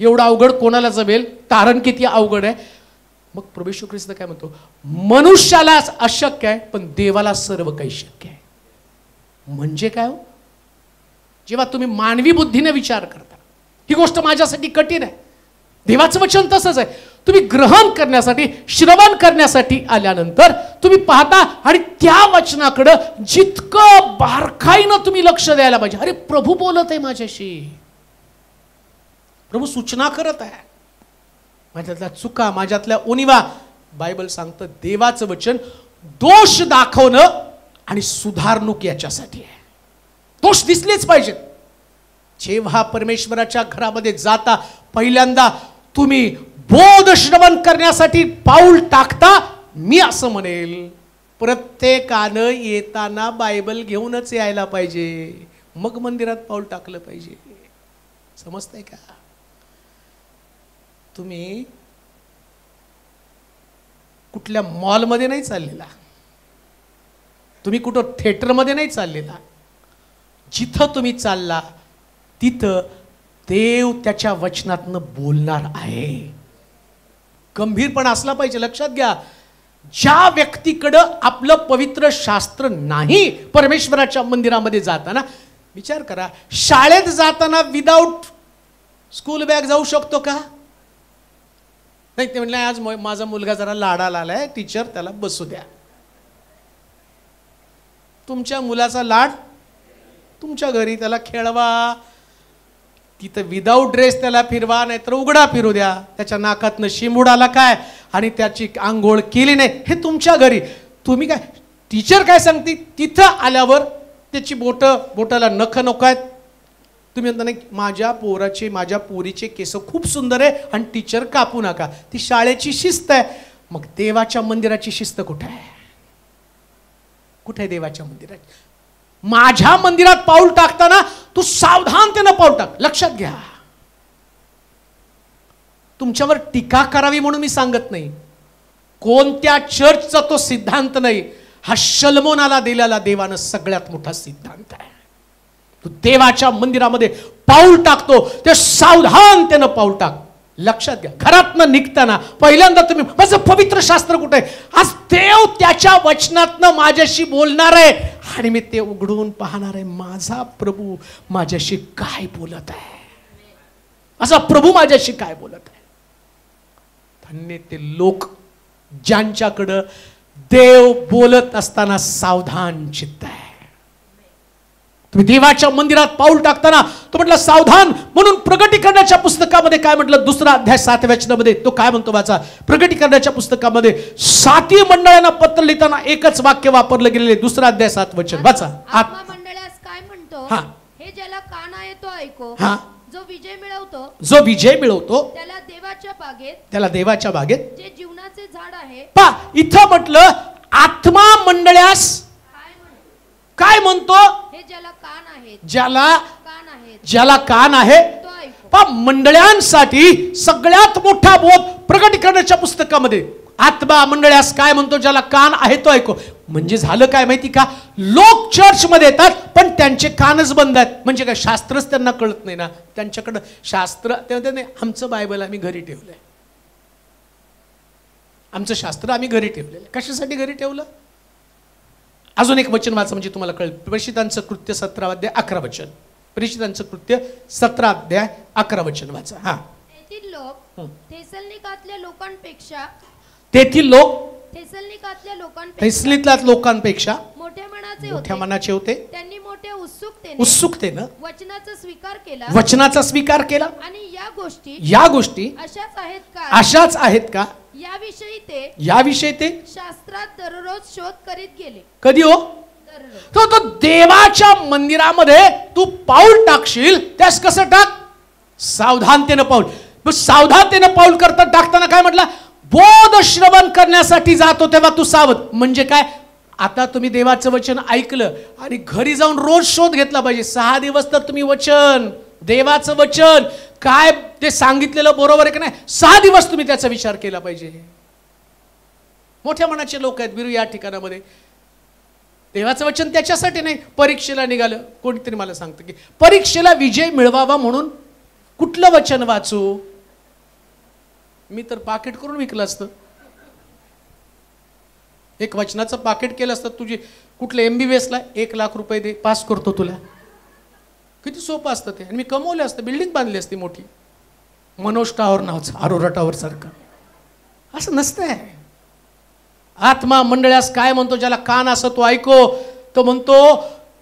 एवढं अवघड कोणाला जमेल? तारण किती अवघड आहे. मग प्रभू येशू ख्रिस्त काय म्हणतो? मनुष्याला अशक्य आहे, पण देवाला सर्व काही शक्य आहे. म्हणजे काय? जेव्हा तुम्ही मानवी बुद्धीने विचार करता, ही गोष्ट माझ्यासाठी कठीण आहे, देवाचं वचन तसंच आहे. तुम्ही ग्रहण करण्यासाठी, श्रवण करण्यासाठी आल्यानंतर तुम्ही पाहता आणि त्या वचनाकडे जितकं बारकाईनं तुम्ही लक्ष द्यायला पाहिजे. अरे प्रभू बोलत आहे माझ्याशी, प्रभू सूचना करत आहे. माझ्यातल्या चुका, माझ्यातल्या उणिवा. बायबल सांगतं देवाचं वचन दोष दाखवणं आणि सुधारणूक याच्यासाठी आहे. दोष दिसलेच पाहिजेत. जेव्हा परमेश्वराच्या घरामध्ये जाता पहिल्यांदा तुम्ही बोध श्रवण करण्यासाठी पाऊल टाकता, मी असं म्हणेल प्रत्येकानं येताना बायबल घेऊनच यायला पाहिजे, मग मंदिरात पाऊल टाकलं पाहिजे. समजतंय का? तुम्ही कुठल्या मॉलमध्ये नाही चाललेला, तुम्ही कुठं थिएटरमध्ये नाही चाललेला. जिथं तुम्ही चालला तिथं देव त्याच्या वचनातनं बोलणार आहे. गंभीरपणा असला पाहिजे. लक्षात घ्या, ज्या व्यक्तीकडं आपलं पवित्र शास्त्र नाही, परमेश्वराच्या मंदिरामध्ये जाताना विचार करा, शाळेत जाताना विदाऊट स्कूल बॅग जाऊ शकतो का? नाही. ते म्हणलं आज माझा मुलगा जरा लाडाला आलाय, टीचर त्याला बसू द्या. तुमच्या मुलाचा लाड तुमच्या घरी, त्याला खेळवा, तिथं विदाऊट ड्रेस त्याला फिरवा, नाहीतर उघडा फिरू द्या. त्याच्या नाकातनं शिंबूड आला काय आणि त्याची आंघोळ केली नाही, हे तुमच्या घरी. तुम्ही काय, टीचर काय सांगते, तिथं आल्यावर त्याची बोटाला नख नको आहेत. तुम्ही म्हणता नाही माझ्या पोरीचे केस खूप सुंदर आहे आणि टीचर कापू नका. ती शाळेची शिस्त आहे. मग देवाच्या मंदिराची शिस्त कुठे आहे? कुठे आहे देवाच्या मंदिराची? माझ्या मंदिरात पाऊल टाकताना तू सावधानतेनं पाऊल टाक. लक्षात घ्या, तुमच्यावर टीका करावी म्हणून मी सांगत नाही. कोणत्या चर्चचा तो सिद्धांत नाही, हा शलमोनाला दिलेला देवानं सगळ्यात मोठा सिद्धांत आहे. तू देवाच्या मंदिरामध्ये पाऊल टाकतो ते सावधानतेनं पाऊल टाक. लक्षात घ्या, घरातनं निघताना पहिल्यांदा तुम्ही माझं पवित्र शास्त्र कुठे आहे? आज देव त्याच्या वचनातनं माझ्याशी बोलणार आहे आणि मी ते उघडून पाहणार आहे. माझा प्रभू माझ्याशी काय बोलत आहे? माझा प्रभू माझ्याशी काय बोलत आहे? धन्य ते लोक ज्यांच्याकडं देव बोलत असताना सावधान चित्त आहे. तुम्ही देवाच्या मंदिरात पाऊल टाकताना तो म्हटलं सावधान. म्हणून प्रगटीकरणाच्या पुस्तकामध्ये काय म्हटलं? 2 अध्याय 7 वचनामध्ये तो काय म्हणतो वाचा. प्रगटीकरणाच्या पुस्तकामध्ये 7 मंडळांना पत्र लिहिताना एकच वाक्य वापरलं गेलेले. 2 अध्याय 7 वचन वाचा. आत्मा मंडळास काय म्हणतो? हे ज्याला कान आहे तो ऐको. जो विजय मिळवतो त्याला देवाच्या बागेत जे जीवनाचे झाड आहे. पा इथं म्हटलं आत्मा मंडळास काय म्हणतो? हे ज्याला कान आहे पा मंडळांसाठी सगळ्यात मोठा बोध प्रगटीकरणाच्या पुस्तकामध्ये. आत्मा मंडळास काय म्हणतो? ज्याला कान आहे तो ऐको. म्हणजे झालं काय माहिती का? लोक चर्च मध्ये येतात पण त्यांचे कानच बंद आहेत. म्हणजे काय? शास्त्रच त्यांना कळत नाही ना. त्यांच्याकडं शास्त्र नाही. आमचं बायबल आम्ही घरी ठेवलंय, आमचं शास्त्र आम्ही घरी ठेवलेलं. कशासाठी घरी ठेवलं? अजून एक वचन वाचा म्हणजे तुम्हाला कळेल. प्रेषितांचं कृत्य 17 अध्याय 11 वचन. प्रेषितांचं कृत्य 17 अध्याय 11 वचन वाचा. हा. तेथील लोक थेसलनिकातल्या लोकांपेक्षा मोठ्या मनाचे होते. त्यांनी मोठ्या उत्सुकतेनं वचनाचा स्वीकार केला. आणि या गोष्टी अशाच आहेत का? याविषयी ते शास्त्रात दररोज शोध करीत गेले. कधी हो? तो देवाच्या मंदिरामध्ये तू पाऊल टाकशील त्यास कसं टाक? सावधानतेनं पाऊल. सावधानतेनं पाऊल करता टाकताना काय म्हटलं? बोध श्रवण करण्यासाठी जातो तेव्हा तू सावध. म्हणजे काय? आता तुम्ही देवाचं वचन ऐकलं आणि घरी जाऊन रोज शोध घेतला पाहिजे. 6 दिवस तर तुम्ही वचन, देवाचं वचन काय ते सांगितलेलं बरोबर आहे की नाही, 6 दिवस तुम्ही त्याचा विचार केला पाहिजे. मोठ्या मनाचे लोक आहेत बिरू या ठिकाणामध्ये. देवाचं वचन त्याच्यासाठी नाही, परीक्षेला निघालं. कोणीतरी मला सांगतं की परीक्षेला विजय मिळवावा म्हणून कुठलं वचन वाचू? मी तर पाकिट करून विकलं असतं. एक वचनाचं पाकिट केलं असतं. तुझी कुठल्या MBBSला 1 लाख रुपये दे, पास करतो तुला. किती सोपं असतं ते. आणि मी कमवले असतं, बिल्डिंग बांधली असती मोठी. मनोज टावर नावचं, अरोरा टावर सारखं. असं नसतंय. आत्मा मंडळास काय म्हणतो? ज्याला कान असं तो ऐको. तो म्हणतो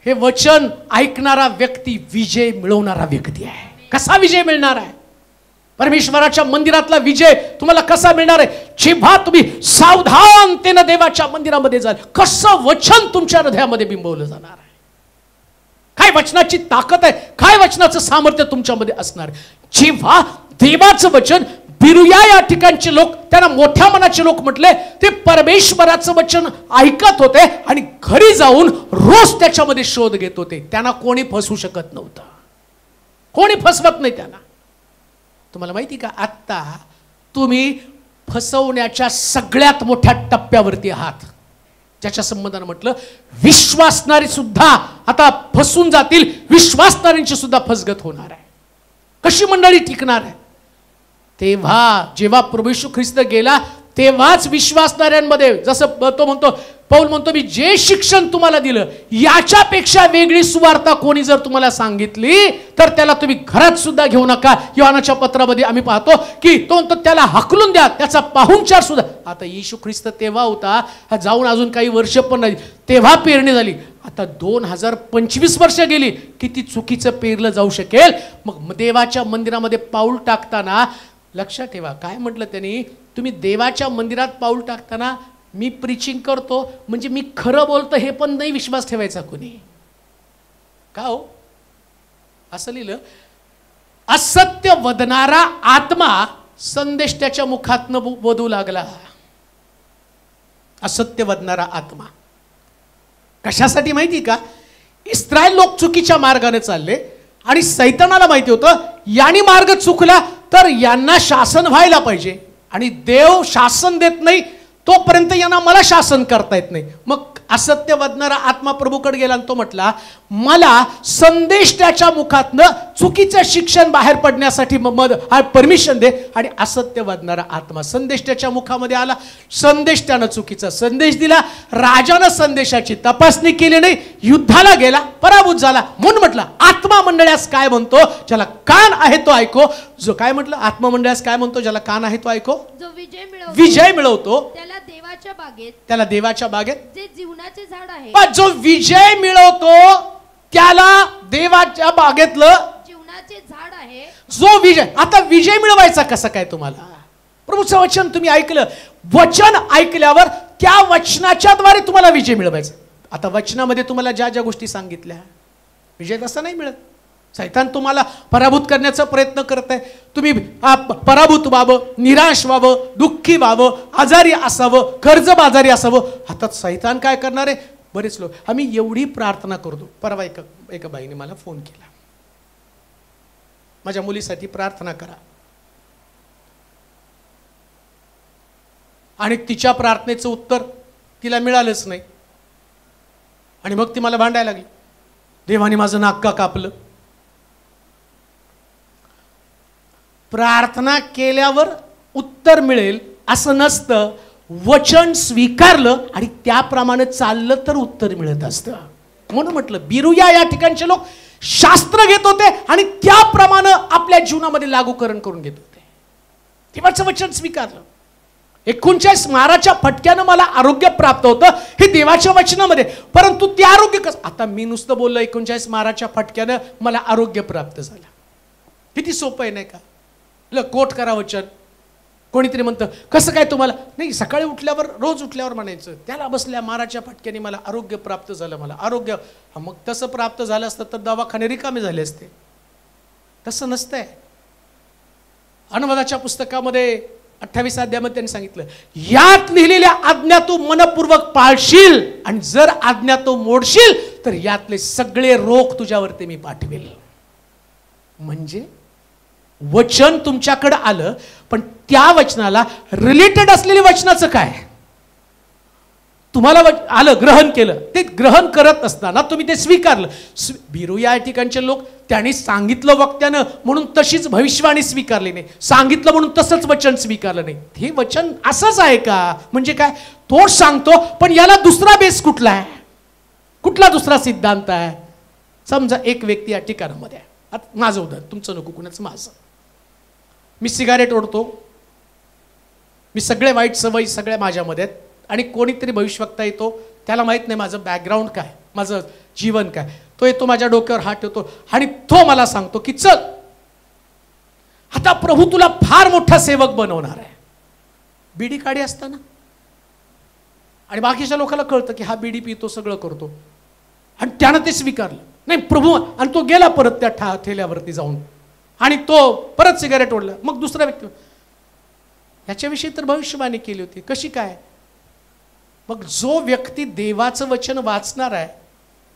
हे वचन ऐकणारा व्यक्ती विजय मिळवणारा व्यक्ती आहे. कसा विजय मिळणार आहे? परमेश्वराच्या मंदिरातला विजय तुम्हाला कसा मिळणार आहे? जेव्हा तुम्ही सावधानतेनं देवाच्या मंदिरामध्ये जाल. कसं वचन तुमच्या हृदयामध्ये बिंबवलं जाणार आहे, काय वचनाची ताकद आहे, काय वचनाचं सामर्थ्य तुमच्यामध्ये असणार आहे. जेव्हा देवाचं वचन, बिरुया या ठिकाणचे लोक, त्यांना मोठ्या मनाचे लोक म्हटले, ते परमेश्वराचं वचन ऐकत होते आणि घरी जाऊन रोज त्याच्यामध्ये शोध घेत होते. त्यांना कोणी फसवू शकत नव्हतं, कोणी फसवत नाही त्यांना. तुम्हाला माहिती का, आत्ता तुम्ही फसवण्याच्या सगळ्यात मोठ्या टप्प्यावरती आहात, ज्याच्या संबंधाने म्हटलं विश्वासणारी सुद्धा आता फसून जातील, विश्वासणाऱ्यांची सुद्धा फसगत होणार आहे. कशी मंडळी टिकणार आहे? तेव्हा जेव्हा प्रभू येशू ख्रिस्त गेला तेव्हाच विश्वासणाऱ्यांमध्ये, जसं तो म्हणतो, पौल म्हणतो, मी जे शिक्षण तुम्हाला दिलं याच्यापेक्षा वेगळी सुवार्ता कोणी जर तुम्हाला सांगितली तर त्याला तुम्ही घरात सुद्धा घेऊ नका. योहानाच्या पत्रामध्ये आम्ही पाहतो की तो म्हणतो त्याला हाकलून द्या, त्याचा पाहुणचार सुद्धा. आता येशू ख्रिस्त तेव्हा होता, जाऊन अजून काही वर्ष पण नाही, तेव्हा पेरणी झाली. आता 2025 वर्ष गेली, किती चुकीचं पेरलं जाऊ शकेल. मग देवाच्या मंदिरामध्ये पाऊल टाकताना लक्षात ठेवा, काय म्हटलं त्यांनी, तुम्ही देवाच्या मंदिरात पाऊल टाकताना मी प्रीचिंग करतो म्हणजे मी खरं बोलतो हे पण नाही विश्वास ठेवायचा कोणी. का हो असं लिहिलं, असत्य वदणारा आत्मा संदेश त्याच्या मुखातनं वधू लागला. असत्य वदणारा आत्मा कशासाठी माहिती का? इस्रायल लोक चुकीच्या मार्गाने चालले आणि सैतानाला माहिती होतं यांनी मार्ग चुकला तर यांना शासन व्हायला पाहिजे, आणि देव शासन देत नाही तोपर्यंत यांना मला शासन करता येत नाही. मग असत्य वदणारा आत्मा प्रभूकडे गेला आणि तो म्हटला, मला संदेश त्याच्या मुखातनं चुकीचं शिक्षण बाहेर पडण्यासाठी परमिशन दे. आणि असत्य वदणारा आत्मा संदेश त्याच्या मुखामध्ये आला, संदेश त्यानं चुकीचा संदेश दिला. राजानं संदेशाची तपासणी केली नाही, युद्धाला गेला, पराभूत झाला. म्हणून म्हटलं आत्मा मंडळास काय म्हणतो, ज्याला कान आहे तो ऐको. जो काय म्हटलं, आत्मा मंडळास काय म्हणतो, ज्याला कान आहे तो ऐको. जो विजय मिळवतो त्याला देवाच्या बागेत जे जीवनाचे झाड आहे, जो विजय मिळवतो त्याला देवाच्या बागेतलं जीवनाचे झाड आहे. जो विजय, आता विजय मिळवायचा कसा काय तुम्हाला? प्रभूचं वचन तुम्ही ऐकलं, वचन ऐकल्यावर त्या वचनाच्या द्वारे तुम्हाला विजय मिळवायचा. आता वचनामध्ये तुम्हाला ज्या ज्या गोष्टी सांगितल्या, विजय तसा नाही मिळत. सैतान तुम्हाला पराभूत करण्याचा प्रयत्न करत आहे. तुम्ही पराभूत व्हावं, निराश व्हावं, दुःखी व्हावं, आजारी असावं, कर्जबाजारी असावं. आता सैतान काय करणार आहे? बरेच लोक, आम्ही एवढी प्रार्थना करतो. परवा एका बाईने मला फोन केला, माझ्या मुलीसाठी प्रार्थना करा. आणि तिच्या प्रार्थनेचं उत्तर तिला मिळालंच नाही. आणि मग ती मला भांडायला लागली, देवाने माझं नाक का कापलं. प्रार्थना केल्यावर उत्तर मिळेल असं नसतं. वचन स्वीकारलं आणि त्याप्रमाणे चाललं तर उत्तर मिळत असतं. म्हणून म्हटलं बिरुया या ठिकाणचे लोक शास्त्र घेत होते आणि त्याप्रमाणे आपल्या जीवनामध्ये लागूकरण करून घेत होते. देवाचं वचन स्वीकारलं. 39 माराच्या फटक्यानं मला आरोग्य प्राप्त होतं, हे देवाच्या वचनामध्ये. परंतु ते आरोग्य कसं, आता मी नुसतं बोललो 39 माराच्या फटक्यानं मला आरोग्य प्राप्त झालं. किती सोपं आहे नाही का? कोट करा वचन. कोणीतरी म्हणतं कसं काय तुम्हाला, नाही सकाळी उठल्यावर, रोज उठल्यावर म्हणायचं त्याला बसल्या माराच्या फटक्याने मला आरोग्य प्राप्त झालं, मला आरोग्य. मग तसं प्राप्त झालं असतं तर दवाखाने रिकामे झाले असते. तसं नसतंय. अनुवादाच्या पुस्तकामध्ये 28 अध्यायामध्ये त्यांनी सांगितलं, यात लिहिलेल्या आज्ञा तू मनपूर्वक पाळशील आणि जर आज्ञा तू मोडशील तर यातले सगळे रोग तुझ्यावरती मी पाठवेल. म्हणजे वचन तुमच्याकडे आलं, पण त्या वचनाला रिलेटेड असलेले वचनाचं काय, तुम्हाला आलं, ग्रहण केलं. ते ग्रहण करत असताना तुम्ही ते स्वीकारलं. बिरुया या ठिकाणचे लोक, त्यांनी सांगितलं वक्त्यानं म्हणून तशीच भविष्यवाणी स्वीकारली नाही, सांगितलं म्हणून तसंच वचन स्वीकारलं नाही. हे वचन असंच आहे का? म्हणजे काय, तोच सांगतो पण याला दुसरा बेस कुठला आहे, कुठला दुसरा सिद्धांत आहे? समजा एक व्यक्ती या ठिकाणामध्ये आहे, आता माझं उदाहरण, तुमचं नको, कुणाचं माझं. मी सिगारेट ओढतो, मी सगळे वाईट सवयी सगळ्या माझ्यामध्ये आहेत, आणि कोणीतरी भविष्यवक्ता येतो, त्याला माहीत नाही माझं बॅकग्राऊंड काय, माझं जीवन काय. तो येतो, माझ्या डोक्यावर हात ठेवतो आणि तो मला सांगतो की चल आता प्रभू तुला फार मोठा सेवक बनवणार आहे. बीडी काढी असताना आणि बाकीच्या लोकांना कळतं की हा बीडी पितो, सगळं करतो, आणि त्यानं ते स्वीकारलं. नाही प्रभू, आणि तो गेला परत त्या ठेल्यावरती जाऊन आणि तो परत सिगारेट ओढला. मग दुसरा व्यक्ती, ह्याच्याविषयी तर भविष्यवाणी केली होती, कशी काय? मग जो व्यक्ती देवाचं वचन वाचणार आहे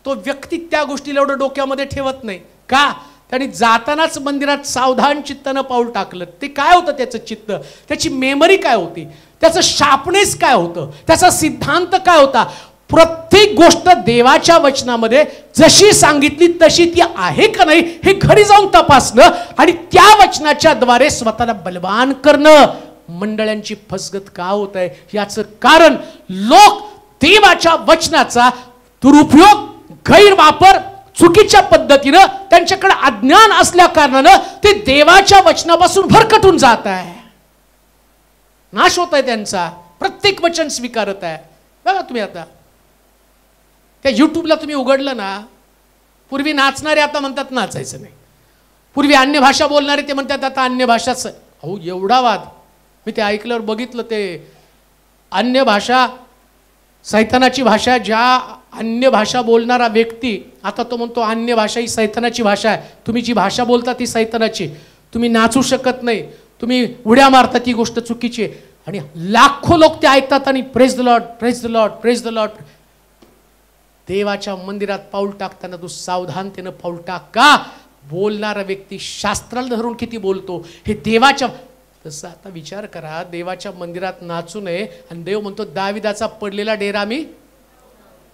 तो व्यक्ती त्या गोष्टीला एवढं डोक्यामध्ये ठेवत नाही. का? त्यांनी जातानाच मंदिरात सावधान चित्तानं पाऊल टाकलं. ते काय होतं त्याचं चित्त, त्याची मेमरी काय होती, त्याचं शार्पनेस काय होतं, त्याचा सिद्धांत काय होता. प्रत्येक गोष्ट देवाच्या वचनामध्ये जशी सांगितली तशी ती आहे का नाही हे घरी जाऊन तपासणं आणि त्या वचनाच्या द्वारे स्वतःला बलवान करणं. मंडळांची फसगत का होत आहे याचं कारण लोक देवाच्या वचनाचा दुरुपयोग, गैरवापर, चुकीच्या पद्धतीनं त्यांच्याकडे अज्ञान असल्या कारणानं ते देवाच्या वचनापासून भरकटून जात आहे. नाश होत आहे त्यांचा. प्रत्येक वचन स्वीकारत आहे. बघा तुम्ही आता त्या युट्यूबला तुम्ही उघडलं ना, पूर्वी नाचणारे आता म्हणतात नाचायचं नाही, पूर्वी अन्य भाषा बोलणारे ते म्हणतात आता अन्य भाषाच. अहो एवढा वाद मी ते ऐकल्यावर बघितलं. ते अन्य भाषा सैतानाची भाषा, ज्या अन्य भाषा बोलणारा व्यक्ती आता तो म्हणतो अन्य भाषा ही सैतानाची भाषा आहे, तुम्ही जी भाषा बोलता ती सैतानाची, तुम्ही नाचू शकत नाही, तुम्ही उड्या मारता, ती गोष्ट चुकीची आहे. आणि लाखो लोक ते ऐकतात आणि praise the Lord, praise the Lord, praise the Lord. देवाच्या मंदिरात पाऊल टाकताना तू सावधानतेनं पाऊल टाक. का? बोलणारा व्यक्ती शास्त्राला धरून किती बोलतो हे देवाच्या. तसं आता विचार करा, देवाच्या मंदिरात नाचू नये आणि देव म्हणतो दाविदाचा पडलेला डेरा मी.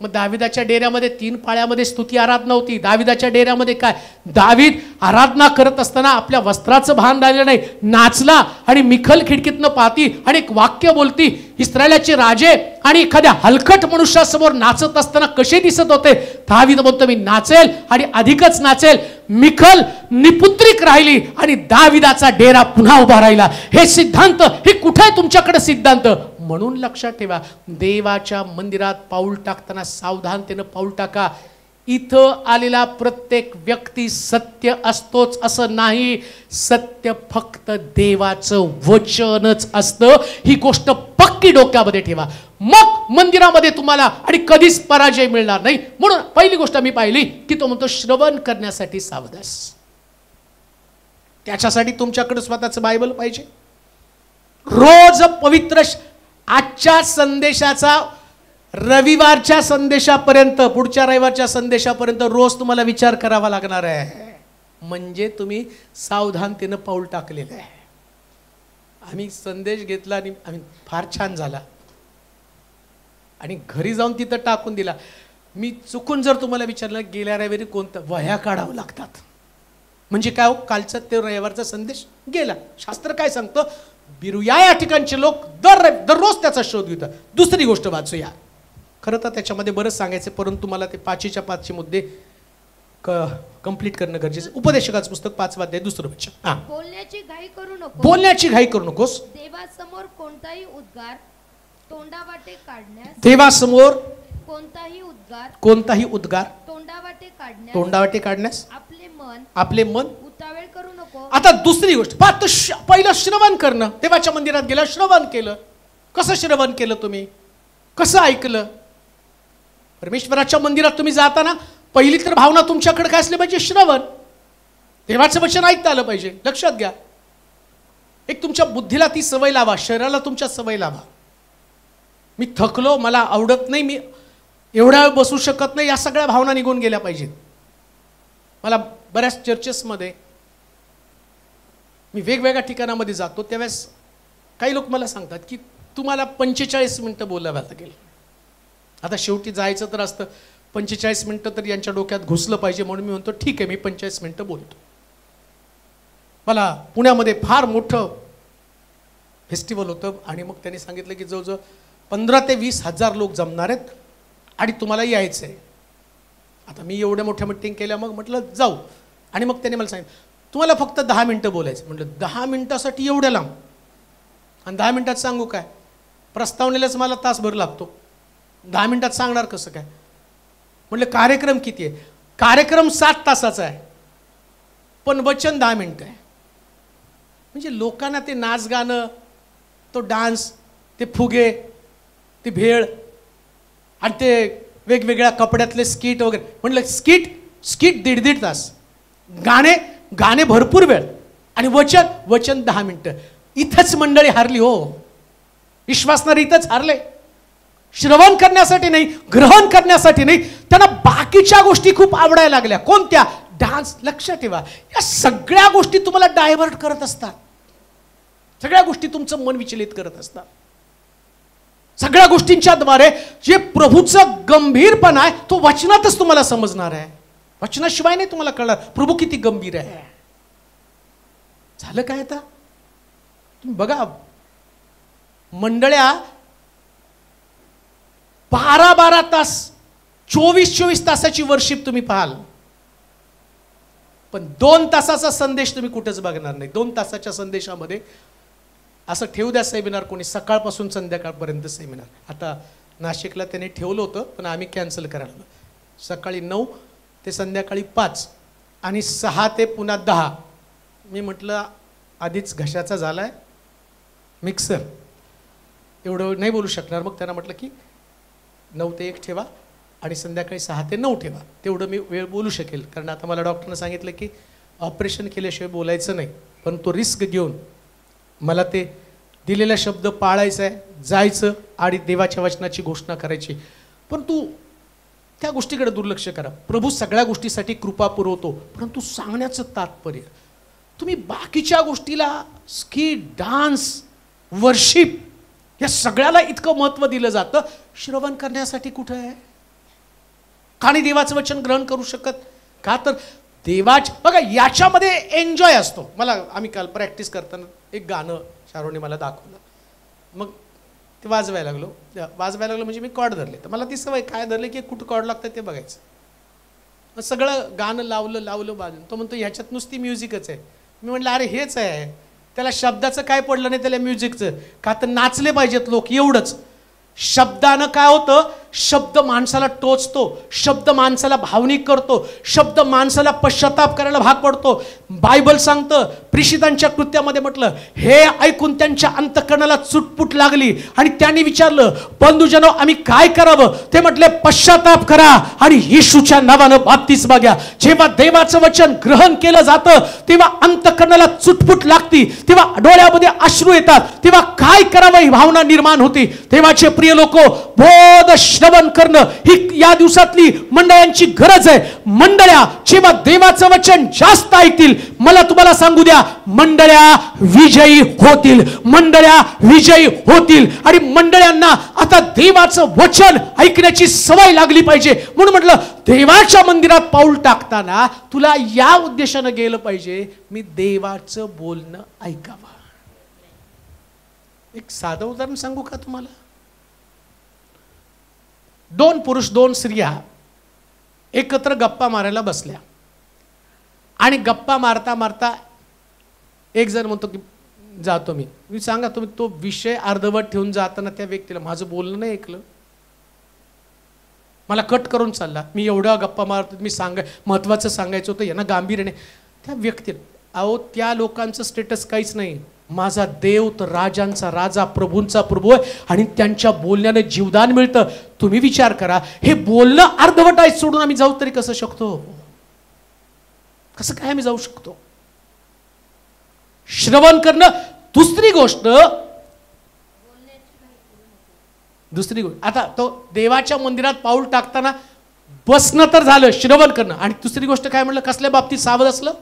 मग दाविदाच्या डेऱ्यामध्ये 3 पाळ्यामध्ये स्तुती आराधना होती. दाविदाच्या डेऱ्यामध्ये काय? दावीद आराधना करत असताना आपल्या वस्त्राचं भान राहिलं नाही, नाचला आणि मिखल खिडकीतनं पाहती आणि एक वाक्य बोलती. इस्रायलाचे राजे आणि एखाद्या हलकट मनुष्यासमोर नाचत असताना कसे दिसत होते. दावीद म्हणतो मी नाचेल आणि अधिकच नाचेल. मिखल निपुत्रिक राहिली आणि दाविदाचा डेरा पुन्हा उभा राहिला. हे सिद्धांत, हे कुठे आहे तुमच्याकडे सिद्धांत? म्हणून लक्षात ठेवा, देवाच्या मंदिरात पाऊल टाकताना सावधानतेनं पाऊल टाका. इथं आलेला प्रत्येक व्यक्ती सत्य असतोच असं नाही. सत्य फक्त देवाचं वचनच असतं. ही गोष्ट पक्की डोक्यामध्ये ठेवा. मग मंदिरामध्ये तुम्हाला आणि कधीच पराजय मिळणार नाही. म्हणून पहिली गोष्ट मी पाहिली की तो म्हणतो श्रवण करण्यासाठी सावधास. त्याच्यासाठी तुमच्याकडे स्वतःचं बायबल पाहिजे. रोज पवित्र आजच्या संदेशाचा रविवारच्या संदेशापर्यंत, पुढच्या रविवारच्या संदेशापर्यंत रोज तुम्हाला विचार करावा लागणार आहे. म्हणजे तुम्ही सावधानतेनं पाऊल टाकलेलं आहे. आम्ही संदेश घेतला आणि आम्ही फार छान झाला आणि घरी जाऊन तिथं टाकून दिला. मी चुकून जर तुम्हाला विचारलं गेल्या रविवारी कोणतं, वह्या काढावं लागतात. म्हणजे काय हो, कालचा ते रविवारचा संदेश गेला. शास्त्र काय सांगतं? बिरुया या ठिकाणचे लोक दररोज त्याचा शोध घेतात. दुसरी गोष्ट वाचूया. खरं तर त्याच्यामध्ये बरंच सांगायचं, परंतु मला ते 5च्या 5 मुद्दे कंप्लीट करणं गरजेचं. उपदेशकाचं पुस्तक 5वा अध्याय 2रं वचन. बोलण्याची घाई करू नको. बोलण्याची घाई करू नकोस. देवासमोर कोणताही उद्गार तोंडावाटे काढण्यास. देवासमोर कोणताही उद्गार तोंडावाटे काढण्यास आपले मन उतावळ करू नको. आता दुसरी गोष्ट, पहिलं श्रवण करणं. देवाच्या मंदिरात गेला, श्रवण केलं. कसं श्रवण केलं तुम्ही? कसं ऐकलं? परमेश्वराच्या मंदिरात तुम्ही जाताना पहिली तर भावना तुमच्याकडे काय असली पाहिजे? श्रवण. देवाचं वचन ऐकता आलं पाहिजे. लक्षात घ्या, एक तुमच्या बुद्धीला ती सवय लावा, शरीराला तुमच्या सवय लावा. मी थकलो, मला आवडत नाही, मी एवढा वेळ बसू शकत नाही, या सगळ्या भावना निघून गेल्या पाहिजेत. मला बऱ्याच चर्चेसमध्ये मी वेगवेगळ्या ठिकाणामध्ये जातो, त्यावेळेस काही लोक मला सांगतात की तुम्हाला 45 मिनिटं बोलावं लागेल. आता शेवटी जायचं तर असतं, 45 मिनिटं तर यांच्या डोक्यात घुसलं पाहिजे, म्हणून मी म्हणतो ठीक आहे, मी 45 मिनिटं बोलतो. मला पुण्यामध्ये फार मोठं फेस्टिवल होतं आणि मग त्यांनी सांगितलं की जवळजवळ 15 ते 20 हजार लोक जमणार आहेत आणि तुम्हाला यायचं आहे. आता मी एवढ्या मोठ्या मीटिंग केल्या, मग म्हटलं जाऊ. आणि मग त्याने मला सांगितलं तुम्हाला फक्त 10 मिनिटं बोलायचं. म्हटलं 10 मिनिटासाठी एवढ्या लांब? आणि 10 मिनिटात सांगू काय? प्रस्तावनेलाच मला तासभर लागतो, 10 मिनिटात सांगणार कसं काय? म्हटलं कार्यक्रम किती आहे? कार्यक्रम 7 तासाचा आहे, पण वचन 10 मिनिटं आहे. म्हणजे लोकांना ते नाच गाणं, तो डान्स, ते फुगे, ती भेळ आणि ते वेगवेगळ्या कपड्यातले स्किट वगैरे. म्हटलं स्किट 1.5 तास, गाणे भरपूर वेळ आणि वचन 10 मिनिटं. इथंच मंडळी हारली हो. विश्वासणारे इथंच हारले. श्रवण करण्यासाठी नाही, ग्रहण करण्यासाठी नाही, त्यांना बाकीच्या गोष्टी खूप आवडायला लागल्या. कोणत्या? डान्स. लक्षात ठेवा, या सगळ्या गोष्टी तुम्हाला डायव्हर्ट करत असतात. सगळ्या गोष्टी तुमचं मन विचलित करत असतात. सगळ्या गोष्टींच्या द्वारे जे प्रभूचं गंभीरपणा आहे तो वचनातच तुम्हाला समजणार आहे. वचनाशिवाय नाही तुम्हाला कळणार प्रभू किती गंभीर आहे. झालं काय आता? तुम्ही बघा, मंडळ्या 12 तास, 24 तासाची वर्शिप तुम्ही पाहाल, पण 2 तासाचा संदेश तुम्ही कुठेच बघणार नाही. 2 तासाच्या संदेशामध्ये असं ठेवू द्या सेमिनार कोणी, सकाळपासून संध्याकाळपर्यंत सेमिनार. आता नाशिकला त्यांनी ठेवलं होतं पण आम्ही कॅन्सल करायला. सकाळी 9 ते संध्याकाळी 5 आणि 6 ते पुन्हा 10. मी म्हटलं आधीच घशाचा झालाय मिक्सर, एवढं नाही बोलू शकणार. मग त्यांना म्हटलं की 9 ते 1 ठेवा आणि संध्याकाळी 6 ते 9 ठेवा, तेवढं मी वेळ बोलू शकेल. कारण आता मला डॉक्टरनं सांगितलं की ऑपरेशन केल्याशिवाय बोलायचं नाही, पण तो रिस्क घेऊन मला ते दिलेला शब्द पाळायचा आहे, जायचं आणि देवाच्या वचनाची घोषणा करायची. परंतु त्या गोष्टीकडे दुर्लक्ष करा. प्रभू सगळ्या गोष्टीसाठी कृपा पुरवतो, परंतु सांगण्याचं तात्पर्य, तुम्ही बाकीच्या गोष्टीला, स्किट, डान्स, वर्शिप, या सगळ्याला इतकं महत्त्व दिलं जातं, श्रवण करण्यासाठी कुठं आहे? आणि देवाचं वचन ग्रहण करू शकत का? तर देवाच बघा याच्यामध्ये एन्जॉय असतो. आम्ही काल प्रॅक्टिस करताना एक गाणं शारोने मला दाखवलं, मग ते वाजवायला लागलो म्हणजे मी कॉर्ड धरले. तर मला ती सवय, काय धरले की कुठं कॉर्ड लागतं ते बघायचं. मग सगळं गाणं लावलं बाजून. तो म्हणतो ह्याच्यात नुसती म्युझिकच आहे. मी म्हटलं अरे हेच आहे, त्याला शब्दाचं काय पडलं नाही, त्याला म्युझिकचं. का तर नाचले पाहिजेत लोक, एवढंच. शब्दानं काय होतं? शब्द माणसाला टोचतो, शब्द माणसाला भावनिक करतो, शब्द माणसाला पश्चाताप करायला भाग पडतो. बायबल सांगतं, प्रेषितांच्या कृत्यामध्ये म्हटलं, हे ऐकून त्यांच्या अंतःकरणाला चुटपुट लागली आणि त्यांनी विचारलं, बंधुजनो आम्ही काय करावं? ते म्हटले, पश्चाताप करा आणि येशूच्या नावानं बाप्तिस्मा घ्या. जेव्हा देवाचं वचन ग्रहण केलं जातं तेव्हा अंतःकरणाला चुटपुट लागती, तेव्हा डोळ्यामध्ये अश्रू येतात, तेव्हा काय करावं ही भावना निर्माण होती. देवाचे प्रिय लोक, बोध श्रवण करणं ही या दिवसातली मंडळांची गरज आहे. मंडळ्या जेव्हा देवाचं वचन जास्त ऐकतील, मला तुम्हाला सांगू द्या, मंडळ्या विजयी होतील, मंडळ्या विजयी होतील. आणि मंडळ्यांना आता देवाचं वचन ऐकण्याची सवय लागली पाहिजे. म्हणून म्हटलं, देवाच्या मंदिरात पाऊल टाकताना तुला या उद्देशानं गेलं पाहिजे, मी देवाचं बोलणं ऐकावं. एक साधं उदाहरण सांगू का तुम्हाला? 2 पुरुष 2 स्त्रिया एकत्र गप्पा मारायला बसल्या आणि गप्पा मारता मारता एक जण म्हणतो की जातो मी सांगा तुम्ही तो विषय अर्धवट ठेवून जाताना त्या व्यक्तीला माझं बोलणं नाही ऐकलं, मला कट करून चालला, मी एवढ्या गप्पा मारतो, मी महत्वाचं सांगायचं होतं यांना गांभीर्याने. त्या व्यक्तीला, अहो त्या लोकांचं स्टेटस काहीच नाही, माझा देव तर राजांचा राजा, प्रभूंचा प्रभू आहे आणि त्यांच्या बोलण्याने जीवदान मिळतं. तुम्ही विचार करा, हे बोलणं अर्धवट आहे सोडून आम्ही जाऊ तरी कसं शकतो? कसं काय आम्ही जाऊ शकतो? श्रवण करणं. दुसरी गोष्ट, आता तो देवाच्या मंदिरात पाऊल टाकताना बसणं तर झालं, श्रवण करणं. आणि दुसरी गोष्ट काय म्हणलं? कसल्या बाबतीत सावध असलं?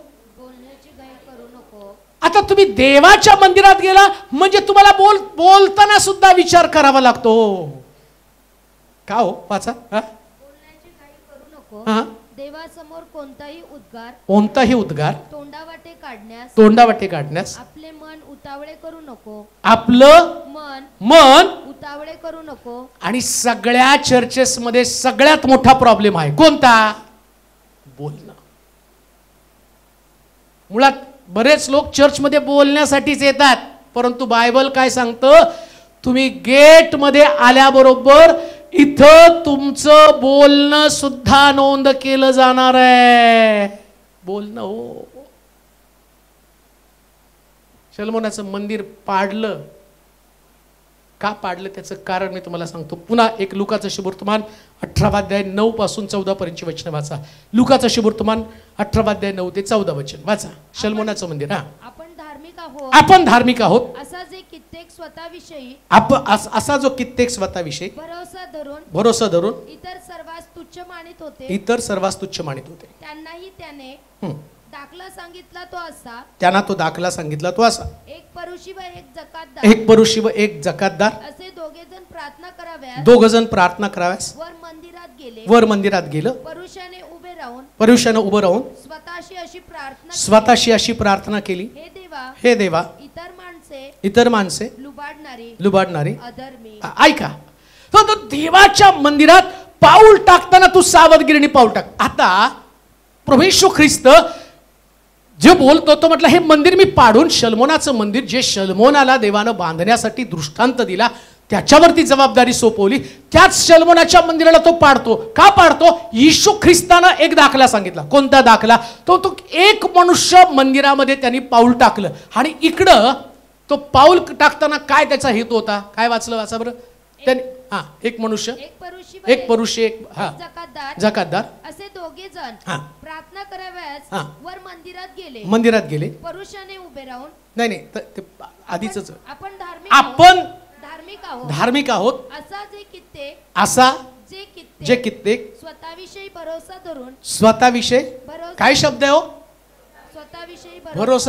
आता तुम्ही देवाच्या मंदिरात गेला म्हणजे तुम्हाला बोलताना सुद्धा विचार करावा लागतो. का हो? वाचा. बोलण्याची घाई करू नको. देवासमोर कोणताही उद्गार तोंडावाटे काढण्यास आपले मन उतावळे करू नको. आपलं मन उतावळे करू नको. आणि सगळ्या चर्चेस मध्ये सगळ्यात मोठा प्रॉब्लेम आहे कोणता? बोलणं. मुळात बरेच लोक चर्चमध्ये बोलण्यासाठीच येतात, परंतु बायबल काय सांगतं? तुम्ही गेट मध्ये आल्याबरोबर इथं तुमचं बोलणं सुद्धा नोंद केलं जाणार आहे. बोलणं हो. शलमोनाचं मंदिर पाडलं. का पाडलं त्याचं कारण मी तुम्हाला सांगतो. पुन्हा एक लुकाचं शुभवर्तमान 18 अध्याय 9 पासून 14 पर्यंतची वचनं वाचा. लुकाचं शुभवर्तमान 18 अध्याय 9 ते 14 वचन वाचा. शलमोनाचं मंदिर. हा, आपण धार्मिक आहोत असा जे कित्येक स्वतःविषयी असा जो कित्येक स्वतःविषयी भरोसा धरून इतर सर्वांस तुच्छ मानित होते. इतर सर्वांस तुच्छ मानित होते. त्यांनाही त्याने दाखला सांगितला तो असा. त्यांना तो दाखला सांगितला तो असा. एक परुषी व एक जकातदार. एक परुषी व एक जकातदार असे दोघे जण प्रार्थना कराव्यास. दोघ जण प्रार्थना कराव्यास वर मंदिरात गेले. वर मंदिरात गेलं. परुषाने उभे राहून स्वतःशी अशी प्रार्थना केली. हे देवा इतर माणसे लुबाडणारी ऐका. तो देवाच्या मंदिरात पाऊल टाकताना तू सावधगिरीने पाऊल टाक. आता प्रभू येशू ख्रिस्त जे बोलतो तो म्हटलं हे मंदिर मी पाडून शलमोनाचं मंदिर जे शलमोनाला देवानं बांधण्यासाठी दृष्टांत दिला त्याच्यावरती जबाबदारी सोपवली. त्याच शलमोनाच्या मंदिराला तो पाडतो. का पाडतो? येशू ख्रिस्तानं एक दाखला सांगितला. कोणता दाखला? तो एक मनुष्य मंदिरामध्ये त्यांनी पाऊल टाकलं आणि इकडं तो पाऊल टाकताना काय त्याचा हेतू होता? काय वाचलं? वाचा बरं. त्यांनी एक मनुष्य एक परुष एक जकातदार असे दोघे जण प्रार्थना कराव्यास वर मंदिरात गेले. परुषाने उभे राहून नाही आधीच आपण धार्मिक आहोत असा जे कित्येक स्वतःविषयी काय शब्द आहे हो?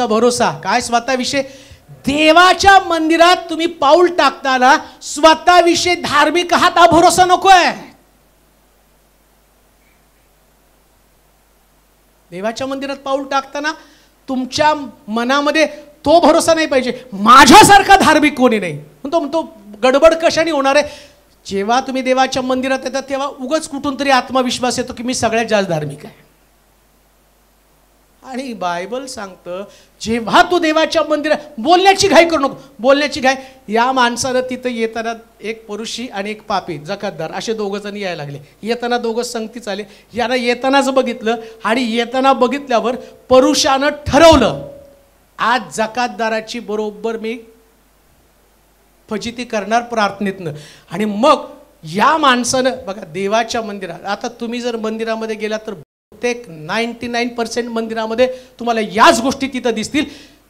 भरोसा. काय स्वतःविषयी? देवाच्या मंदिरात तुम्ही पाऊल टाकताना स्वतःविषयी धार्मिक आहात हा भरोसा नकोय. देवाच्या मंदिरात पाऊल टाकताना तुमच्या मनामध्ये तो भरोसा नाही पाहिजे माझ्यासारखा धार्मिक कोणी नाही. तो गडबड कशाने होणार आहे? जेव्हा तुम्ही देवाच्या मंदिरात येतात तेव्हा उगाच कुठून तरी आत्मविश्वास येतो की मी सगळ्यात जास्त धार्मिक आहे. आणि बायबल सांगतं जेव्हा तू देवाच्या मंदिरात बोलण्याची घाई करू नको. बोलण्याची घाई. या माणसानं तिथं येताना एक परुषी आणि एक पापी जकातदार असे दोघं जण यायला लागले. येताना दोघं संगतीच आले. यानं येतानाच बघितलं आणि येताना बघितल्यावर परुषानं ठरवलं आज जकातदाराची बरोबर मी फजिती करणार प्रार्थनेतनं. आणि मग या माणसानं बघा देवाच्या मंदिरात आता तुम्ही जर मंदिरामध्ये गेला तर प्रत्येक 99% मंदिरामध्ये तुम्हाला याच गोष्टी तिथं दिसतील.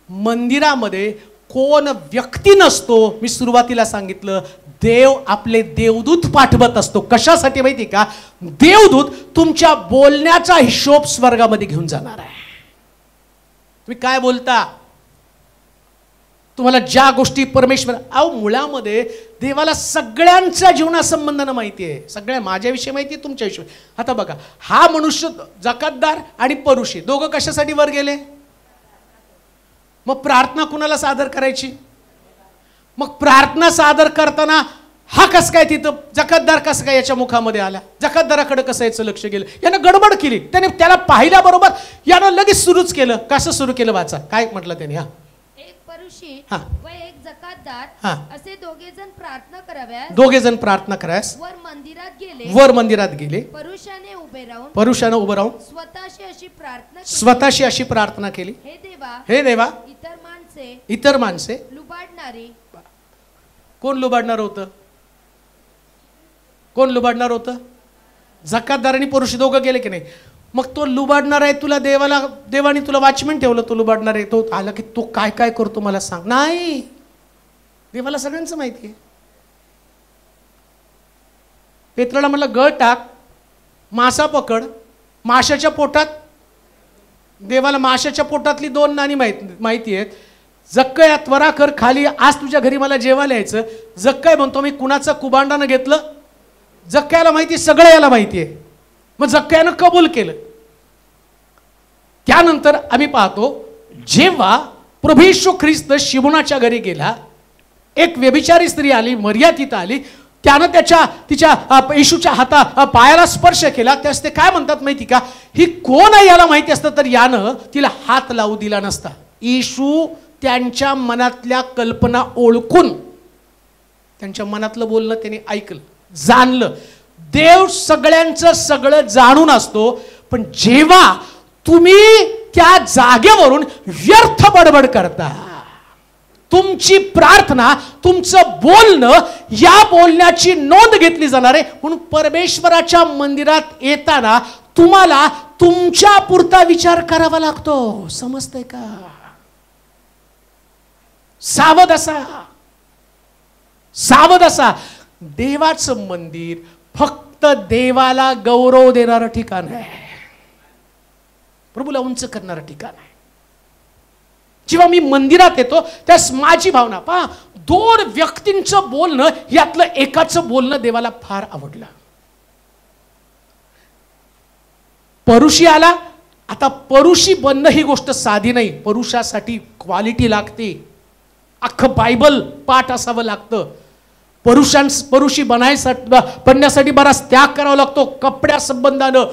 मंदिरामध्ये कोण व्यक्ती नसतो. मी सुरुवातीला सांगितलं देव आपले देवदूत पाठवत असतो. कशासाठी माहिती का? देवदूत तुमच्या बोलण्याचा हिशोब स्वर्गामध्ये घेऊन जाणार आहे. तुम्ही काय बोलता तुम्हाला ज्या गोष्टी परमेश्वर मुळामध्ये देवाला सगळ्यांच्या जीवनासंबंधानं माहिती आहे. सगळ्या माझ्याविषयी माहिती आहे तुमच्याविषयी. आता बघा हा मनुष्य जकातदार आणि परुषी दोघं कशासाठी वर गेले? मग प्रार्थना कुणाला सादर करायची? मग प्रार्थना सादर करताना हा कस काय तिथं जकातदार कसं काय याच्या मुखामध्ये आला? जकातदाराकडे कसं याचं लक्ष गेलं? यानं गडबड केली. त्याने त्याला पाहिल्याबरोबर यानं लगेच सुरूच केलं. कसं सुरू केलं? वाचा काय म्हटलं त्याने. व एक जकातदार असे दोघे जण प्रार्थना कराव्यास वर मंदिरात गेले. परुषाने उभे राहून स्वतःशी अशी प्रार्थना केली. हे देवा इतर माणसे लुबाडणारी. कोण लुबाडणार होतं? कोण लुबाडणार होतं? जकातदार आणि परुष दोघं गेले की नाही. मग तो लुबाडणार आहे तुला देवाने तुला वॉचमॅन ठेवलं. तो लुबाडणार आहे. तो आला की तो काय काय करतो मला सांग. नाही देवाला सगळ्यांचं माहिती आहे. पेत्राला म्हटलं गळ टाक मासा पकड. माशाच्या पोटात देवाला माशाच्या पोटातली 2 नाणी माहिती आहेत. जक्कया त्वरा कर खाली आज तुझ्या घरी मला जेवायला यायचं. जक्कय म्हणतो मी कुणाचं कुबांडानं घेतलं. जक्कयाला माहिती सगळं याला माहिती आहे. मग जक्कयानं कबूल केलं. त्यानंतर आम्ही पाहतो जेव्हा प्रभू येशू ख्रिस्त शिमोनाच्या घरी गेला एक व्यभिचारी स्त्री आली. मरिया तिथं आली. त्यानं तिच्या येशूच्या पायाला स्पर्श केला. त्यास ते काय म्हणतात माहिती का? ही कोण आहे याला माहिती असतं तर यानं तिला हात लावू दिला नसता. येशू त्यांच्या मनातल्या कल्पना ओळखून त्यांच्या मनातलं बोलणं त्यांनी ऐकलं जाणलं. देव सगळ्यांचं सगळं जाणून असतो. पण जेव्हा तुम्ही त्या जागेवरून व्यर्थ बडबड करता तुमची प्रार्थना, तुमचं बोलणं, या बोलण्याची नोंद घेतली जाणार आहे. म्हणून परमेश्वराच्या मंदिरात येताना तुम्हाला तुमच्या पुरता विचार करावा लागतो. समजतंय का? सावध असा, सावध असा. देवाचं मंदिर फक्त देवाला गौरव देणारं ठिकाण आहे, प्रभूला उंच करणारं ठिकाण आहे. जेव्हा मी मंदिरात येतो त्यास माझी भावना पहा, 2 व्यक्तींचं बोलणं, यातलं एकाचं बोलणं देवाला फार आवडलं. परुषी आला. आता परुषी बनणं ही गोष्ट साधी नाही. परुषासाठी क्वालिटी लागते. अख्खं बायबल पाठ असावं लागतं. परुषी बनण्यासाठी बराच त्याग करावा लागतो. कपड्या संबंधानं,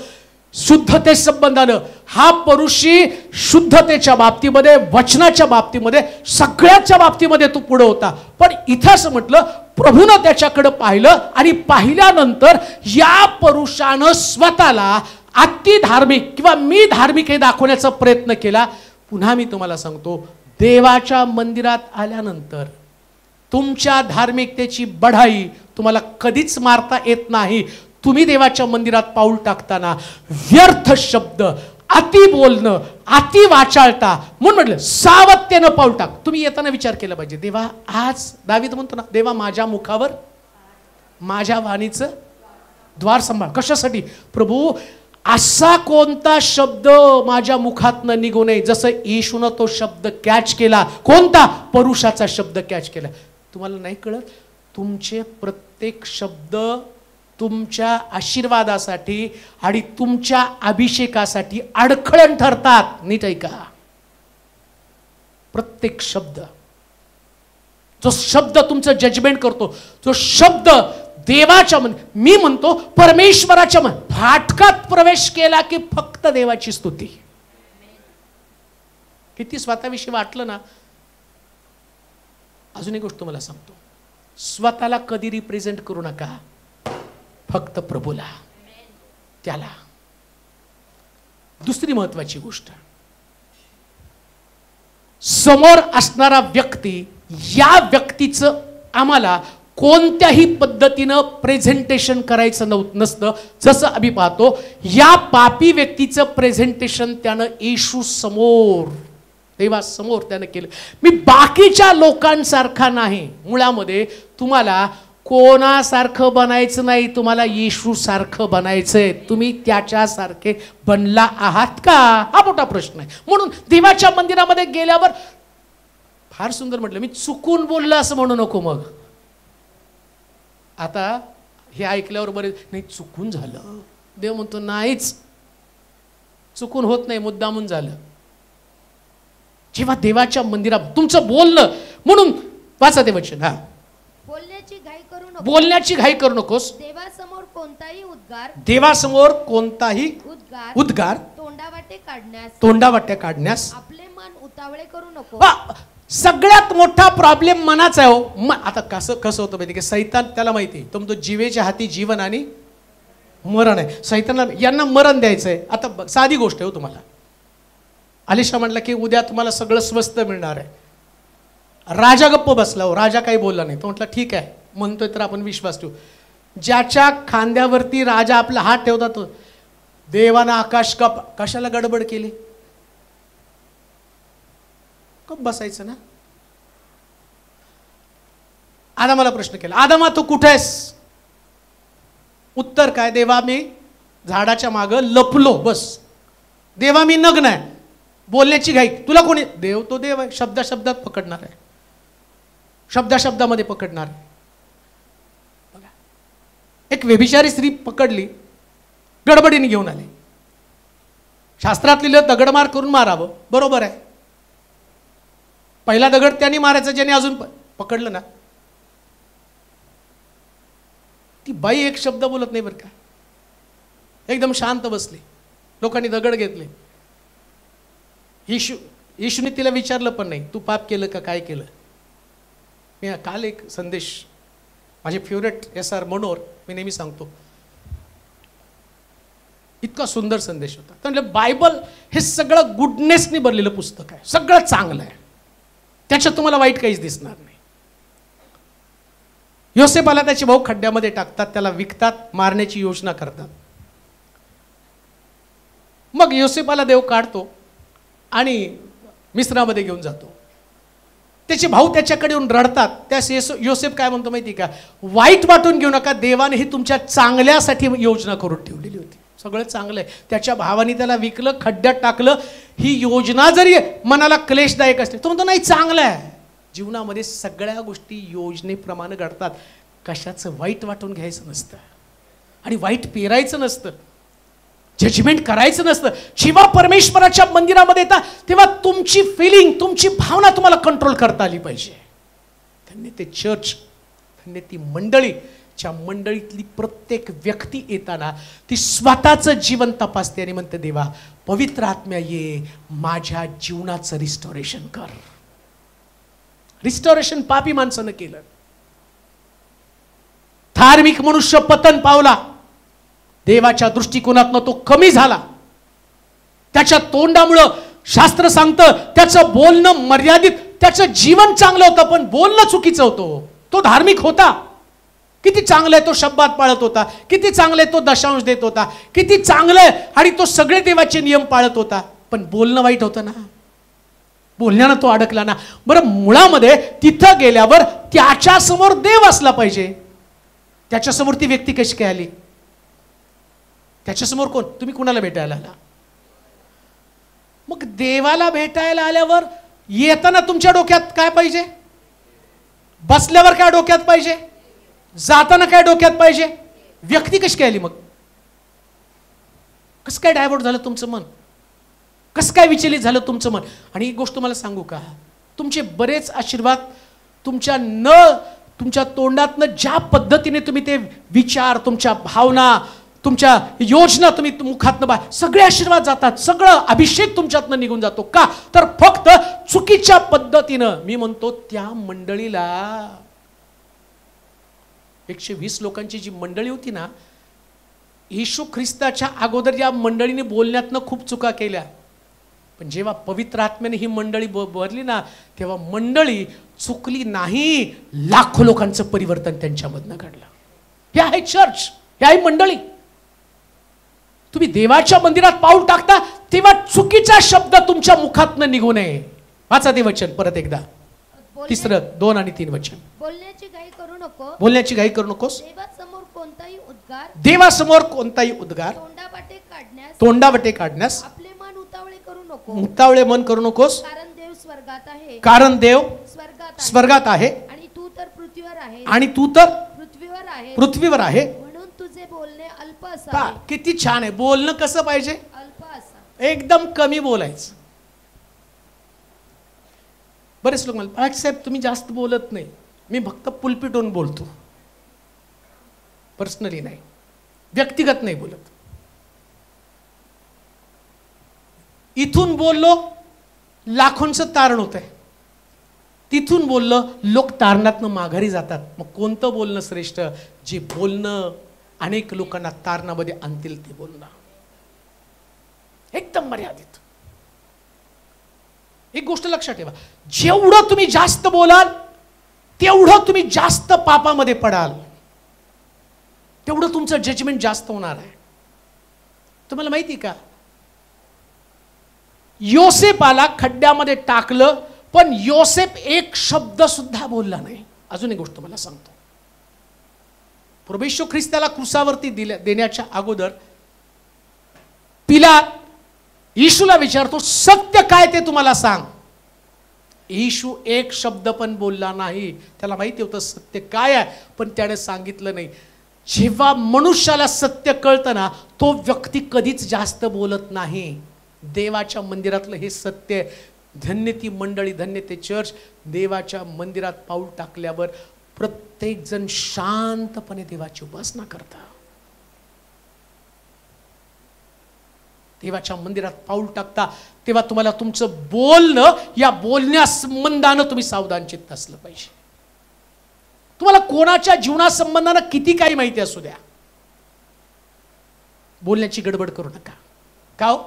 शुद्धते संबंधानं. हा परुषी शुद्धतेच्या बाबतीमध्ये, वचनाच्या बाबतीमध्ये, सगळ्याच्या बाबतीमध्ये तो पुढे होता. पण इथं असं म्हटलं, प्रभूनं त्याच्याकडे पाहिलं आणि पाहिल्यानंतर या परुषानं स्वतःला अति धार्मिक किंवा मी धार्मिक हे दाखवण्याचा प्रयत्न केला. पुन्हा मी तुम्हाला सांगतो, देवाच्या मंदिरात आल्यानंतर तुमच्या धार्मिकतेची बढाई तुम्हाला कधीच मारता येत नाही. तुम्ही देवाच्या मंदिरात पाऊल टाकताना व्यर्थ शब्द, अति बोलणं, अति वाचाळता, म्हणून म्हटलं सावधतेनं पाऊल टाक. तुम्ही येताना विचार केला पाहिजे, देवा आज दावीद म्हणतो ना, देवा माझ्या मुखावर माझ्या वाणीचं द्वार सांभाळ. कशासाठी? प्रभू असा कोणता शब्द माझ्या मुखातनं निघू नये. जसं येशूनं तो शब्द कॅच केला. कोणता? परुषाचा शब्द कॅच केला. तुम्हाला नाही कळत, तुमचे प्रत्येक शब्द तुमच्या आशीर्वादासाठी आणि तुमच्या अभिषेकासाठी अडखळण ठरतात. नीट ऐका, प्रत्येक शब्द, जो शब्द तुमचं जजमेंट करतो, जो शब्द देवाच्या मी म्हणतो परमेश्वराच्या फाटकात प्रवेश केला की फक्त देवाची स्तुती. किती स्वतःविषयी वाटलं ना. अजून एक गोष्ट तुम्हाला सांगतो, स्वतःला कधी रिप्रेझेंट करू नका, फक्त प्रभूला, त्याला. दुसरी महत्वाची गोष्ट, समोर असणारा व्यक्ती, या व्यक्तीचं आम्हाला कोणत्याही पद्धतीनं प्रेझेंटेशन करायचं नसतं. जसं आम्ही पाहतो, या पापी व्यक्तीचं प्रेझेंटेशन त्यानं येशू समोर, देवासमोर त्यानं केलं. मी बाकीच्या लोकांसारखा नाही. मुळामध्ये तुम्हाला कोणासारखं बनायचं नाही, तुम्हाला येशू सारखं बनायचंय. तुम्ही त्याच्यासारखे बनला आहात का? हा मोठा प्रश्न आहे. म्हणून देवाच्या मंदिरामध्ये गेल्यावर फार सुंदर म्हटलं, मी चुकून बोललं असं म्हणू नको. मग आता हे ऐकल्यावर बरेच, नाही चुकून झालं. देव म्हणतो नाहीच, चुकून होत नाही, मुद्दामून झालं. जेव्हा देवाच्या मंदिरात तुमचं बोलणं, म्हणून वाचा ते वचन, हा, बोलण्याची घाई करू नकोस. देवासमोर कोणताही उद्गार, देवासमोर कोणताही उद्गार तोंडावाटे काढण्यास आपले मन उतावळे करू नको. सगळ्यात मोठा प्रॉब्लेम मनाचा आहे हो. आता कसं होतं माहिती की सैतान, त्याला माहिती तो जीवेच्या हाती जीवन आणि मरण आहे. सैतानाला यांना मरण द्यायचंय. आता साधी गोष्ट आहे हो. तुम्हाला आलिशा म्हटलं की उद्या तुम्हाला सगळं स्वस्त मिळणार आहे. राजा गप्प बसला हो, राजा काही बोलला नाही. तो म्हटलं ठीक आहे, म्हणतोय तर आपण विश्वास ठेवू. ज्याच्या खांद्यावरती राजा आपला हात ठेवता, तो देवाना आकाश कशाला गडबड केली? कप बसायचं ना. आदामाला प्रश्न केला, आदामा तू कुठे आहेस? उत्तर काय? देवा मी झाडाच्या मागं लपलो. बस. देवा मी नग्न आहे. बोलण्याची घाई. तुला कोणी? देव तो देव आहे, शब्दात पकडणार आहे, शब्दामध्ये पकडणार आहे. बघा, एक व्यभिचारी स्त्री पकडली, गडबडीने घेऊन आली. शास्त्रात लिहिलं दगडमार करून मारावं, बरोबर आहे. पहिला दगड त्यांनी मारायचा ज्याने अजून पकडलं ना. ती बाई एक शब्द बोलत नाही बरं का, एकदम शांत बसली. लोकांनी दगड घेतले. येशूने तिला विचारलं पण नाही, तू पाप केलं का, काय केलं? मी काल एक संदेश, माझे फेवरेट SR मनोहर, मी नेहमी सांगतो, इतका सुंदर संदेश होता. तर बायबल हे सगळं गुडनेसने भरलेलं पुस्तक आहे, सगळं चांगलं आहे. त्याच्यात तुम्हाला वाईट काहीच दिसणार नाही. योसेफाला त्याचे भाऊ खड्ड्यामध्ये टाकतात, त्याला विकतात, मारण्याची योजना करतात. मग योसेफाला देव काढतो आणि मिस्रामध्ये घेऊन जातो. त्याचे भाऊ त्याच्याकडे येऊन रडतात. त्यास योसेफ काय म्हणतो माहिती का, वाईट वाटून घेऊ नका, देवाने ही तुमच्या चांगल्यासाठी योजना करून ठेवलेली होती, सगळं चांगलं आहे. त्याच्या भावाने त्याला विकलं, खड्ड्यात टाकलं. ही योजना जरी मनाला क्लेशदायक असते, तो म्हणतो नाही चांगलं आहे. जीवनामध्ये सगळ्या गोष्टी योजनेप्रमाणे घडतात. कशाचं वाईट वाटून घ्यायचं नसतं आणि वाईट पेरायचं नसतं, जजमेंट करायचं नसतं. जेव्हा परमेश्वराच्या मंदिरामध्ये येतात तेव्हा तुमची फिलिंग, तुमची भावना तुम्हाला कंट्रोल करता आली पाहिजे. त्यांनी ते चर्च, त्यांनी ती मंडळी, च्या मंडळीतली प्रत्येक व्यक्ती येताना ती स्वतःचं जीवन तपासते आणि म्हणते, देवा पवित्र आत्म्या ये, माझ्या जीवनाचं रिस्टोरेशन कर. रिस्टोरेशन पापी माणसानं केलं. धार्मिक मनुष्य पतन पावला, देवाच्या दृष्टिकोनातनं तो कमी झाला. त्याच्या तोंडामुळं शास्त्र सांगतं त्याचं बोलणं मर्यादित, त्याचं जीवन चांगलं होतं पण बोलणं चुकीचं होतं. तो धार्मिक होता, किती चांगलं आहे, तो शब्दात पाळत होता, किती चांगलं आहे, तो दशांश देत होता, किती चांगलं आहे आणि तो सगळे देवाचे नियम पाळत होता, पण बोलणं वाईट होतं ना, बोलण्यानं तो अडकला ना. बरं, मुळामध्ये तिथं गेल्यावर त्याच्या समोर देव असला पाहिजे. त्याच्यासमोर ती व्यक्ती कशी काय आली? त्याच्यासमोर कोण? तुम्ही कुणाला भेटायला आला? मग देवाला भेटायला आल्यावर येताना तुमच्या डोक्यात काय पाहिजे? बसल्यावर काय डोक्यात पाहिजे? जाताना काय डोक्यात पाहिजे? व्यक्ती कशी काय आली? मग कसं काय डायव्हर्ट झालं तुमचं मन? कसं काय विचलित झालं तुमचं मन? आणि एक गोष्ट मला सांगू का, तुमचे बरेच आशीर्वाद तुमच्या तोंडातनं ज्या पद्धतीने तुम्ही ते विचार, तुमच्या भावना, तुमच्या योजना तुम्ही मुखातनं सगळे आशीर्वाद जातात, सगळं अभिषेक तुमच्यातनं निघून जातो. का तर फक्त चुकीच्या पद्धतीनं. मी म्हणतो त्या मंडळीला 120 लोकांची जी मंडळी होती ना, येशू ख्रिस्ताच्या अगोदर या मंडळीने बोलण्यातनं खूप चुका केल्या, पण जेव्हा पवित्र आत्म्याने ही मंडळी भरली ना, तेव्हा मंडळी चुकली नाही. लाखो लोकांचं परिवर्तन त्यांच्यामधनं घडलं. हे आहे चर्च, हे आहे मंडळी. तुम्ही देवाच्या मंदिरात पाऊल टाकता तेव्हा चुकीचा शब्द तुमच्या मुखातनं निघू नये. वाचा ते वचन परत एकदा, तिसरं 2 आणि 3 वचन. बोलण्याची घाई करू नको, बोलण्याची घाई करू नकोस. देवासमोर कोणताही उद्गार, देवासमोर कोणताही उद्गार तोंडावटे काढण्यास आपले मन उतावळे करू नको, उतावळे मन करू नकोस. कारण देव स्वर्गात आहे, कारण देव स्वर्गात आहे आणि तू तर पृथ्वीवर आहे, आणि तू तर पृथ्वीवर आहे. म्हणून तुझे बोलणे अल्प असावे. किती छान आहे. बोलणं कसं पाहिजे? अल्प असा, एकदम कमी बोलायचं. बरेच लोक म्हणतात, पाळक साहेब तुम्ही जास्त बोलत नाही. मी फक्त पुलपिटून बोलतो, पर्सनली नाही, व्यक्तिगत नाही बोलत. इथून बोललो लाखोंचं तारण होत आहे, तिथून बोललं लोक तारणातनं माघारी जातात. मग कोणतं बोलणं श्रेष्ठ? जे बोलणं अनेक लोकांना तारणामध्ये आणतील ते बोलणं, एकदम मर्यादित. एक गोष्ट लक्षात ठेवा, जेवढं तुम्ही जास्त बोलाल तेवढं तुम्ही जास्त पापामध्ये पडाल, तेवढं तुमचं जजमेंट जास्त होणार आहे. तुम्हाला माहिती का, योसेफाला खड्ड्यामध्ये टाकलं पण योसेफ एक शब्द सुद्धा बोलला नाही. अजून एक गोष्ट मला सांगतो, प्रभू येशू ख्रिस्ताला क्रूसावरती देण्याच्या अगोदर पिलात येशूला विचारतो, सत्य काय ते तुम्हाला सांग. येशू एक शब्द पण बोलला नाही. त्याला माहिती होतं सत्य काय आहे, पण त्याने सांगितलं नाही. जेव्हा मनुष्याला सत्य कळतं ना, तो व्यक्ती कधीच जास्त बोलत नाही. देवाच्या मंदिरातलं हे सत्य. धन्य ती मंडळी, धन्य ते चर्च. देवाच्या मंदिरात पाऊल टाकल्यावर प्रत्येक जण शांतपणे देवाची उपासना करतात. देवाच्या मंदिरात पाऊल टाकता तेव्हा तुम्हाला तुमचं बोलणं, या बोलण्या संबंधानं तुम्ही सावधान चित्त असलं पाहिजे. तुम्हाला कोणाच्या जीवनासंबंधानं किती काही माहिती असू द्या, बोलण्याची गडबड करू नका. का हो?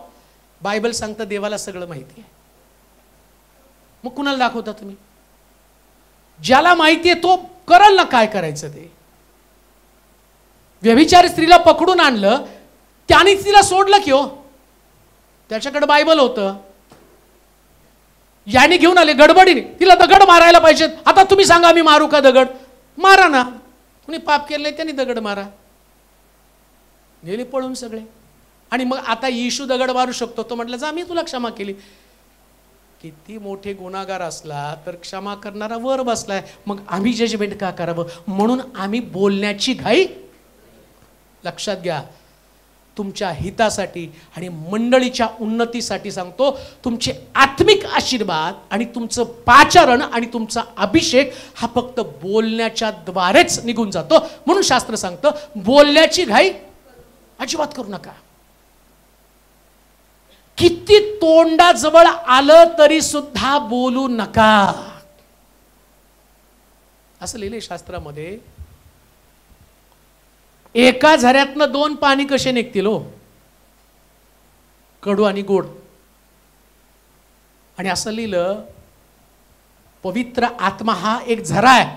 बायबल सांगतं देवाला सगळं माहिती आहे. मग कुणाला दाखवता तुम्ही? ज्याला माहिती आहे तो करल ना काय करायचं ते. व्यभिचारी स्त्रीला पकडून आणलं, त्यानेच तिला सोडलं की हो. त्याच्याकडे बायबल होतं, याने घेऊन आले गडबडीने, तिला दगड मारायला पाहिजेत. आता तुम्ही सांगा मी मारू का दगड? मारा ना, कुणी पाप केलंय त्यांनी दगड मारा. गेले पळून सगळे. आणि मग आता येशू दगड मारू शकतो, तो म्हटलं जा मी तुला क्षमा केली. किती मोठे गुन्हागार असला तर क्षमा करणारा वर बसलाय, मग आम्ही जजमेंट का करावं? म्हणून आम्ही बोलण्याची घाई. लक्षात घ्या, तुमच्या हितासाठी आणि मंडळीच्या उन्नतीसाठी सांगतो, तुमचे आत्मिक आशीर्वाद आणि तुमचं पाचारण आणि तुमचा अभिषेक हा फक्त बोलण्याच्या द्वारेच निघून जातो. म्हणून शास्त्र सांगतं बोलण्याची घाई अजिबात करू नका. किती तोंडाजवळ आलं तरी सुद्धा बोलू नका, असं लिहिलंय शास्त्रामध्ये. एका झऱ्यातनं 2 पाणी कसे निघतील हो? कडू आणि गोड. आणि असं लिहिलं, पवित्र आत्मा हा एक झरा आहे,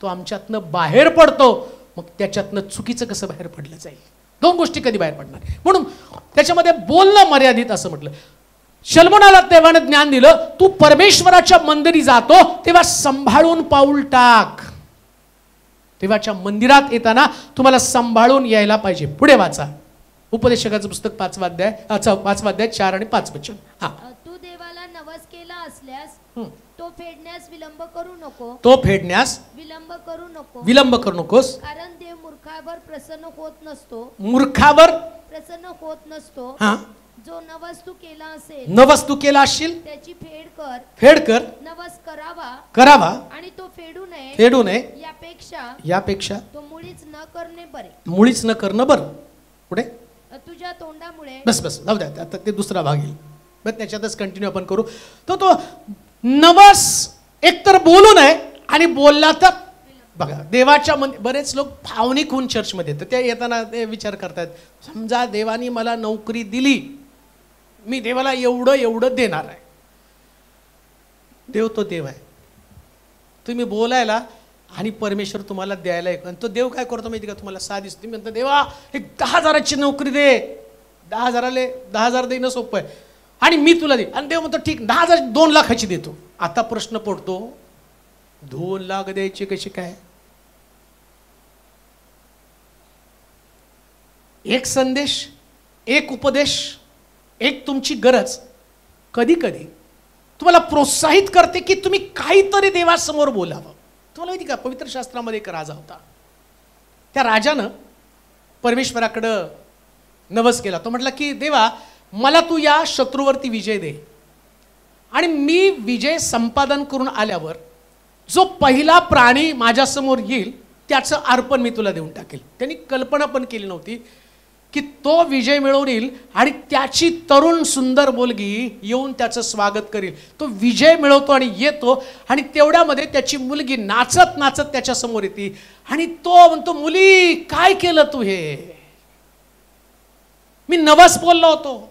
तो आमच्यातनं बाहेर पडतो, मग त्याच्यातनं चुकीचं कसं बाहेर पडलं जाईल? 2 गोष्टी कधी बाहेर पडणार? म्हणून त्याच्यामध्ये बोलणं मर्यादित असं म्हटलं. शलोमोनाला देवानं ज्ञान दिलं, तू परमेश्वराच्या मंदिरी जातो तेव्हा सांभाळून पाऊल टाक. देवाच्या मंदिरात येताना तुम्हाला सांभाळून यायला पाहिजे. पुढे वाचा, उपदेशकाचं पुस्तक 5वा अध्याय 4 आणि 5 वचन. तू देवाला नवस केला असल्यास तो फेडण्यास विलंब करू नको. तो फेडण्यास विलंब करू नको. विलंब करू नकोस. कारण देव मूर्खावर प्रसन्न होत नसतो. मूर्खावर प्रसन्न होत नसतो. जो नवस तू केला असेल, नवस तू केला असशील त्याची फेड कर. फेड कर. नवस करावा आणि तो फेडू नये. यापेक्षा तो मुळीच न करणे बरे. मुळीच न करणं बरं. पुढे तुझ्या तोंडामुळे. बस जाऊ द्या, आता ते दुसरा भाग येईल, बस त्याच्यातच कंटिन्यू आपण करू. तो नवस एकतर बोलू नये, आणि बोलला तर बघा देवाच्या बरेच लोक भावनिक होऊन चर्चमध्ये येतात. ते येताना ते विचार करतात, समजा देवानी मला नोकरी दिली, मी देवाला एवढं देणार आहे. देव तो देव आहे, तुम्ही बोलायला आणि परमेश्वर तुम्हाला द्यायला. आणि तो देव काय करतो माहिती का? तुम्हाला साधीच तुम्ही म्हणता देवा एक 10,000ची नोकरी दे, 10,000 देणं सोपं आहे, आणि मी तुला दे. आणि देव म्हणतो ठीक, 10,000 2 लाखाची देतो. आता प्रश्न पडतो, 2 लाख द्यायचे कसे काय? एक संदेश, एक उपदेश, एक तुमची गरज कधी कधी तुम्हाला प्रोत्साहित करते की तुम्ही काहीतरी देवासमोर बोलावं. तुम्हाला माहिती का, पवित्र शास्त्रामध्ये एक राजा होता. त्या राजानं परमेश्वराकडं नवस केला. तो म्हटला की देवा मला तू या शत्रूवरती विजय दे, आणि मी विजय संपादन करून आल्यावर जो पहिला प्राणी माझ्यासमोर येईल त्याचं अर्पण मी तुला देऊन टाकेल. त्यांनी कल्पना पण केली नव्हती की तो विजय मिळवून येईल आणि त्याची तरुण सुंदर मुलगी येऊन त्याचं स्वागत करेल. तो विजय मिळवतो आणि येतो, आणि तेवढ्यामध्ये त्याची मुलगी नाचत नाचत त्याच्या समोर येते, आणि तो म्हणतो मुली काय केलं तू? हे मी नवस बोललो होतो,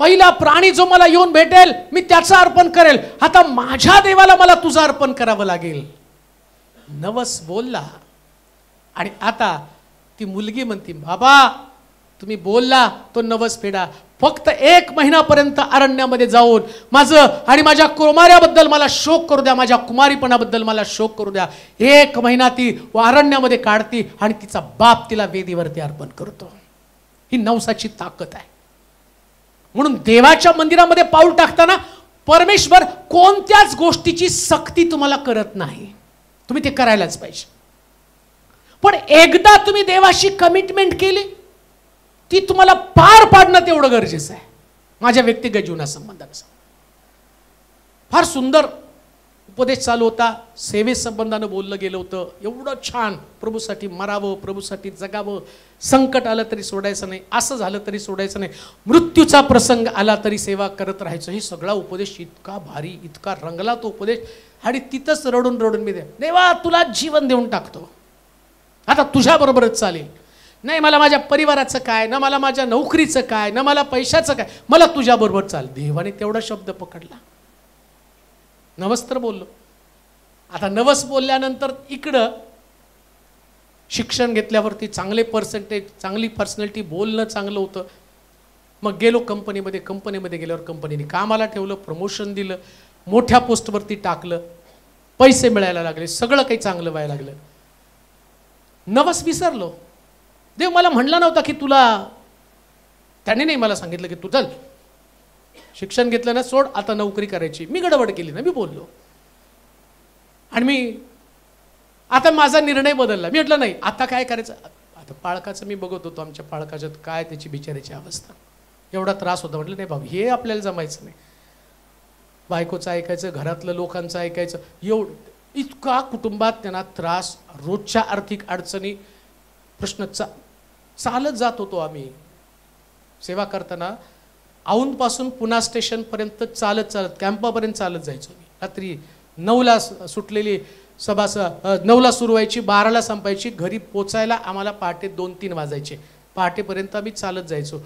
पहिला प्राणी जो मला येऊन भेटेल मी त्याचं अर्पण करेल, आता माझ्या देवाला मला तुझं अर्पण करावं लागेल. नवस बोलला, आणि आता ती मुलगी म्हणती बाबा तुम्ही बोलला तो नवस फेडा, फक्त 1 महिन्यापर्यंत अरण्यामध्ये जाऊन माझं आणि माझ्या कुमार्याबद्दल मला शोक करू द्या, माझ्या कुमारीपणाबद्दल मला शोक करू द्या. 1 महिना ती अरण्यामध्ये काढती, आणि तिचा बाप तिला वेदीवरती अर्पण करतो. ही नवसाची ताकद आहे. म्हणून देवाच्या मंदिरामध्ये पाऊल टाकताना परमेश्वर कोणत्याच गोष्टीची सक्ती तुम्हाला करत नाही, तुम्ही ते करायलाच पाहिजे. पण एकदा तुम्ही देवाशी कमिटमेंट केली, ती तुम्हाला पार पाडणं तेवढं गरजेचं आहे. माझ्या व्यक्तिगत जीवनासंबंधानं फार सुंदर उपदेश चालू होता, सेवेसंबंधानं बोललं गेलं होतं. एवढं छान, प्रभूसाठी मरावं, प्रभूसाठी जगावं, संकट आलं तरी सोडायचं नाही, असं झालं तरी सोडायचं नाही, मृत्यूचा प्रसंग आला तरी सेवा करत राहायचं. ही सगळा उपदेश इतका भारी, इतका रंगला तो उपदेश. आणि तिथंच रडून रडून मी देवा तुला जीवन देऊन टाकतो, आता तुझ्याबरोबरच चालेल. नाही मला माझ्या परिवाराचं काय, ना मला माझ्या नोकरीचं काय, ना मला पैशाचं काय, मला तुझ्याबरोबर चाल. देवाने तेवढा शब्द पकडला. नवस्त्र बोललो, आता नवस बोलल्यानंतर इकडं शिक्षण घेतल्यावरती चांगले पर्सेंटेज, चांगली पर्सनॅलिटी, बोलणं चांगलं होतं. मग गेलो कंपनीमध्ये गेल्यावर कंपनीने कामाला ठेवलं, प्रमोशन दिलं, मोठ्या पोस्टवरती टाकलं, पैसे मिळायला लागले, सगळं काही चांगलं व्हायला लागलं. नवस विसरलो. देव मला म्हणला नव्हता की तुला, त्याने नाही मला सांगितलं की तू चल शिक्षण घेतलं ना, सोड, आता नोकरी करायची. मी गडबड केली ना, मी बोललो आणि मी आता माझा निर्णय बदलला. मी म्हटलं नाही आता काय करायचं. आता पाळकाचं मी बघत होतो, आमच्या पाळकाच्यात काय त्याची बिचारायची अवस्था, एवढा त्रास होता. म्हटलं नाही बाबा हे आपल्याला जमायचं नाही. बायकोचं ऐकायचं, घरातलं लोकांचं ऐकायचं, एवढं इतका कुटुंबात त्यांना त्रास, रोजच्या आर्थिक अडचणी, प्रश्न चालत जात होतो. आम्ही सेवा करताना औंधपासून पुणा स्टेशनपर्यंत चालत कॅम्पापर्यंत चालत जायचो. रात्री 9ला सुटलेली सभा 9ला सुरू व्हायची, 12ला संपायची. घरी पोचायला आम्हाला पहाटे 2-3 वाजायचे. पहाटेपर्यंत आम्ही चालत जायचो.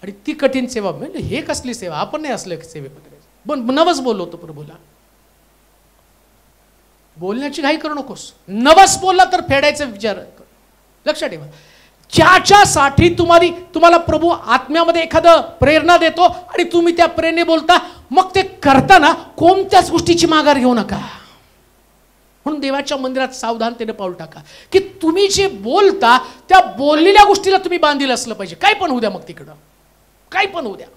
आणि ती कठीण सेवा, म्हणजे हे कसली सेवा, आपण नाही असलं सेवेमध्ये. पण नवस बोललो होतो प्रभूला. बोलण्याची घाई करू नकोस. नवस बोलला तर फेडायचा विचार कर. लक्षात ठेवा, ज्याच्यासाठी तुम्हाला प्रभू आत्म्यामध्ये एखादं प्रेरणा देतो आणि तुम्ही त्या प्रेरणे बोलता, मग ते करताना कोणत्याच गोष्टीची माघार घेऊ नका. म्हणून देवाच्या मंदिरात सावधानतेने पाऊल टाका की तुम्ही जे बोलता त्या बोललेल्या गोष्टीला तुम्ही बांधील असलं पाहिजे. काय पण होऊ द्या, मग तिकडं काय पण होऊ द्या.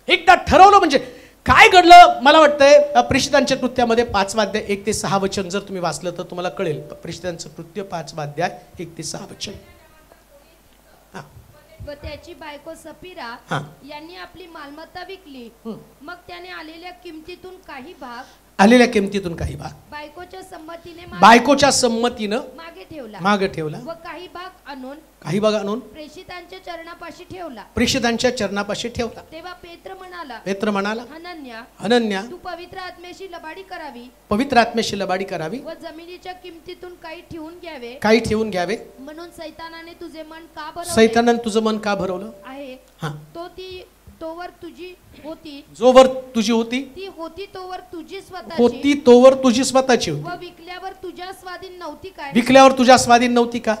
एकदा ठरवलं म्हणजे काय घडलं. मला वाटतंय प्रेषितांच्या कृत्यामध्ये 5वा अध्याय 1 ते 6 वचन जर तुम्ही वाचलं तर तुम्हाला कळेल. प्रेषितांचं कृत्य 5वा अध्याय 1 ते 6 वचन. व त्याची बायको सफीरा यांनी आपली मालमत्ता विकली. मग त्याने आलेल्या किमतीतून काही भाग बायकोच्या संमतीनं मागे ठेवला व काही भाग आणून प्रेषितांच्या चरणापाशी ठेवला. तेव्हा पेत्र म्हणाला, हनन्या, तू पवित्र आत्म्याशी लबाडी करावी व जमिनीच्या किमतीतून काही ठेवून घ्यावे म्हणून सैतानाने तुझं मन का भरवलं आहे. तोवर तुझी होती, जोवर तुझी होती, ती होती तोवर तुझी स्वतःची व विकल्यावर तुझ्या स्वाधीन नव्हती का.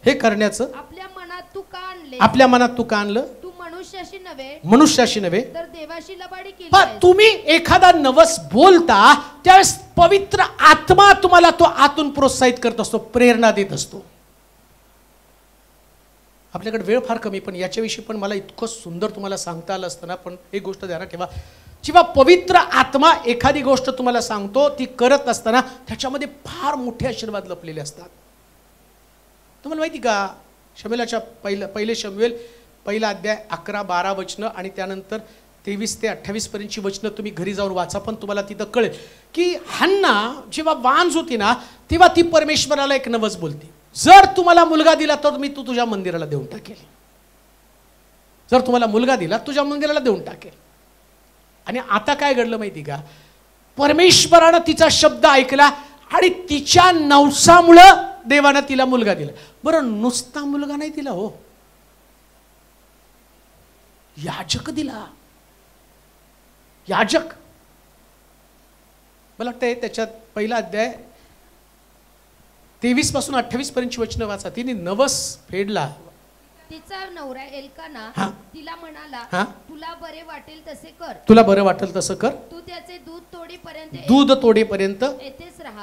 हे करण्याचं आपल्या मनात तू का आणलं. तू मनुष्याशी नव्हे तर देवाशी लबाडी केली. तुम्ही एखादा नवस बोलता त्यावेळेस पवित्र आत्मा तुम्हाला तो आतून प्रोत्साहित करत असतो, प्रेरणा देत असतो. आपल्याकडे वेळ फार कमी, पण याच्याविषयी पण मला इतकं सुंदर तुम्हाला सांगता आलं असताना. पण एक गोष्ट ध्यानात ठेवा, जेव्हा पवित्र आत्मा एखादी गोष्ट तुम्हाला सांगतो ती करत असताना त्याच्यामध्ये फार मोठे आशीर्वाद लपलेले असतात. तुम्हाला माहिती का, शमूएलाच्या पहिले शमूएल 1 अध्याय 11-12 वचनं आणि त्यानंतर 23 ते 28 पर्यंतची वचनं तुम्ही घरी जाऊन वाचा. पण तुम्हाला तिथं कळेल की हन्ना जेव्हा वांझ होती ना, तेव्हा ती परमेश्वराला एक नवस बोलते, जर तुम्हाला मुलगा दिला तर मी तुझ्या मंदिराला देऊन टाकेल. जर तुम्हाला मुलगा दिला तुझ्या मंदिराला देऊन टाकेल. आणि आता काय घडलं माहिती का, परमेश्वरानं तिचा शब्द ऐकला आणि तिच्या नवसामुळं देवानं तिला मुलगा दिला. बरं, नुसता मुलगा नाही दिला हो, याजक दिला. याजक, मला वाटतंय त्याच्यात 1 अध्याय 23 पासून 28 पर्यंतची वचनं वाचा. तिने नवस फेडला. तिचा नवरा एल्काना तिला म्हणाला, तुला बरे वाटेल तसे कर. तू त्याचे दूध तोडेपर्यंत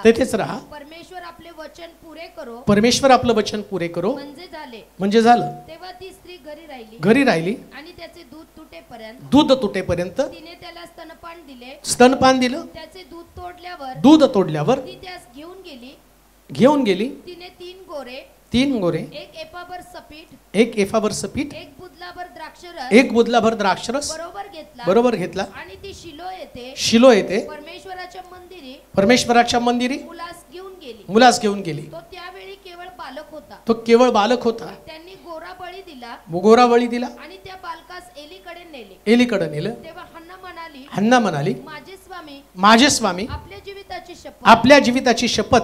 तेथेच राहा. परमेश्वर आपले वचन पुरे करो. म्हणजे झालं. तेव्हा ती स्त्री घरी राहिली आणि त्याचे दूध तुटेपर्यंत तिने त्याला स्तनपान दिलं. त्याचे दूध तोडल्यावर ती त्यास घेऊन गेली. तिने 3 गोरे, 1 एफाभर सपीठ, 1 बुदलाभर द्राक्षरस बरोबर घेतला आणि ती शिलो येते परमेश्वराच्या मंदिरी मुलास घेऊन गेली. तो त्यावेळी केवळ बालक होता. त्यांनी गोरा बळी दिला आणि त्या बालकास एलीकडे नेलं. तेव्हा हन्ना म्हणाली, माझे स्वामी, आपल्या जीविताची शपथ,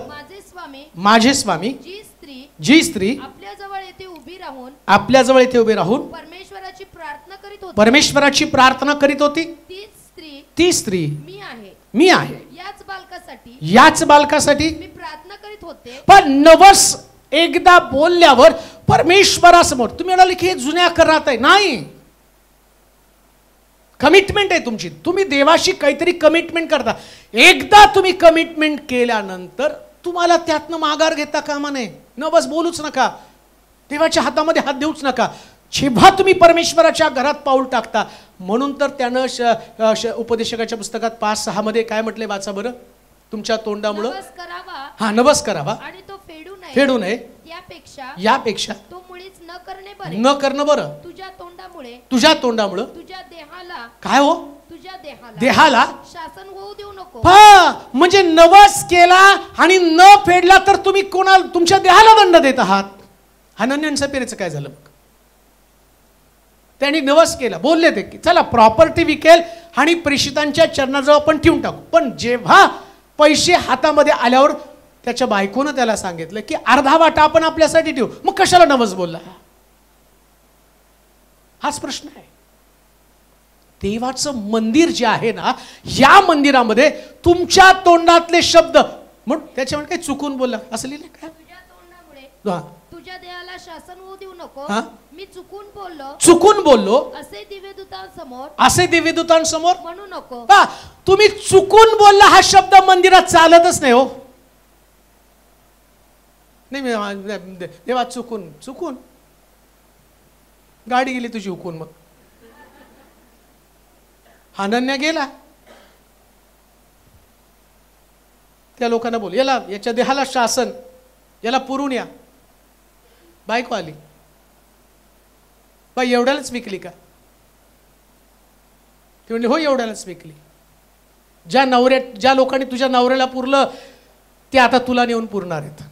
माझे स्वामी, जी स्त्री आपल्या जवळ येथे उभी राहून परमेश्वराची प्रार्थना करीत होती, ती स्त्री मी आहे. या याच बालकासाठी मी प्रार्थना करीत होते. पण नवस एकदा बोलल्यावर परमेश्वरासमोर तुम्ही म्हणाले की हे जुन्या करारात आहे. नाही, कमिटमेंट आहे तुमची. तुम्ही देवाशी काहीतरी कमिटमेंट करता. एकदा तुम्ही कमिटमेंट केल्यानंतर तुम्हाला त्यातनं माघार घेता कामा नये. नवस बोलूच नका, देवाच्या हातामध्ये हात देऊच नका. जेव्हा तुम्ही परमेश्वराच्या घरात पाऊल टाकता, म्हणून तर त्यानं उपदेशकाच्या पुस्तकात 5:6 मध्ये काय म्हटले वाचा बरं. तुमच्या तोंडामुळं नवस करावा हा नवस करावा आणि तो फेडू नये. यापेक्षा तो मुळीच न करणे बरे. न करणं बरं. तुझ्या तोंडामुळे तुझ्या देहाला काय हो, तुझ्या देहाला शासन होऊ देऊ नको. म्हणजे नवस केला आणि न फेडला तर तुम्ही कोणाला, तुमच्या देहाला दंड देत आहात. हनन्या आणि सफीरेचं काय झालं मग. त्यांनी नवस केला, बोलले ते की चला प्रॉपर्टी विकेल आणि प्रेषितांच्या चरणाजवळ आपण ठेवून टाकू. पण जेव्हा पैसे हातामध्ये आल्यावर त्याच्या बायकोनं त्याला सांगितलं की अर्धा वाटा आपण आपल्यासाठी ठेवू. मग कशाला नवस बोलला. हाच प्रश्न आहे. देवाचं मंदिर जे आहे ना, या मंदिरामध्ये तुमच्या तोंडातले शब्द म्हणून त्याच्यामुळे काही चुकून बोलला असं लिहिलं काय. तुझ्या तोंडामुळे तुझ्या देहाला शासन होऊ देऊ नको. मी चुकून बोललो असे दिव्यदूतांसमोर म्हणू नको. तुम्ही चुकून बोलला हा शब्द मंदिरात चालतच नाही हो. नाही देवा चुकून गाडी गेली तुझी हुकून. मग हनन्या गेला, त्या लोकांना बोल याच्या देहाला शासन, याला पुरून या. बायको आली, बाई एवढ्यालाच विकली का. ती म्हणली हो एवढ्यालाच विकली. ज्या लोकांनी तुझ्या नवऱ्याला पुरलं ते आता तुला नेऊन पुरणार आहेत.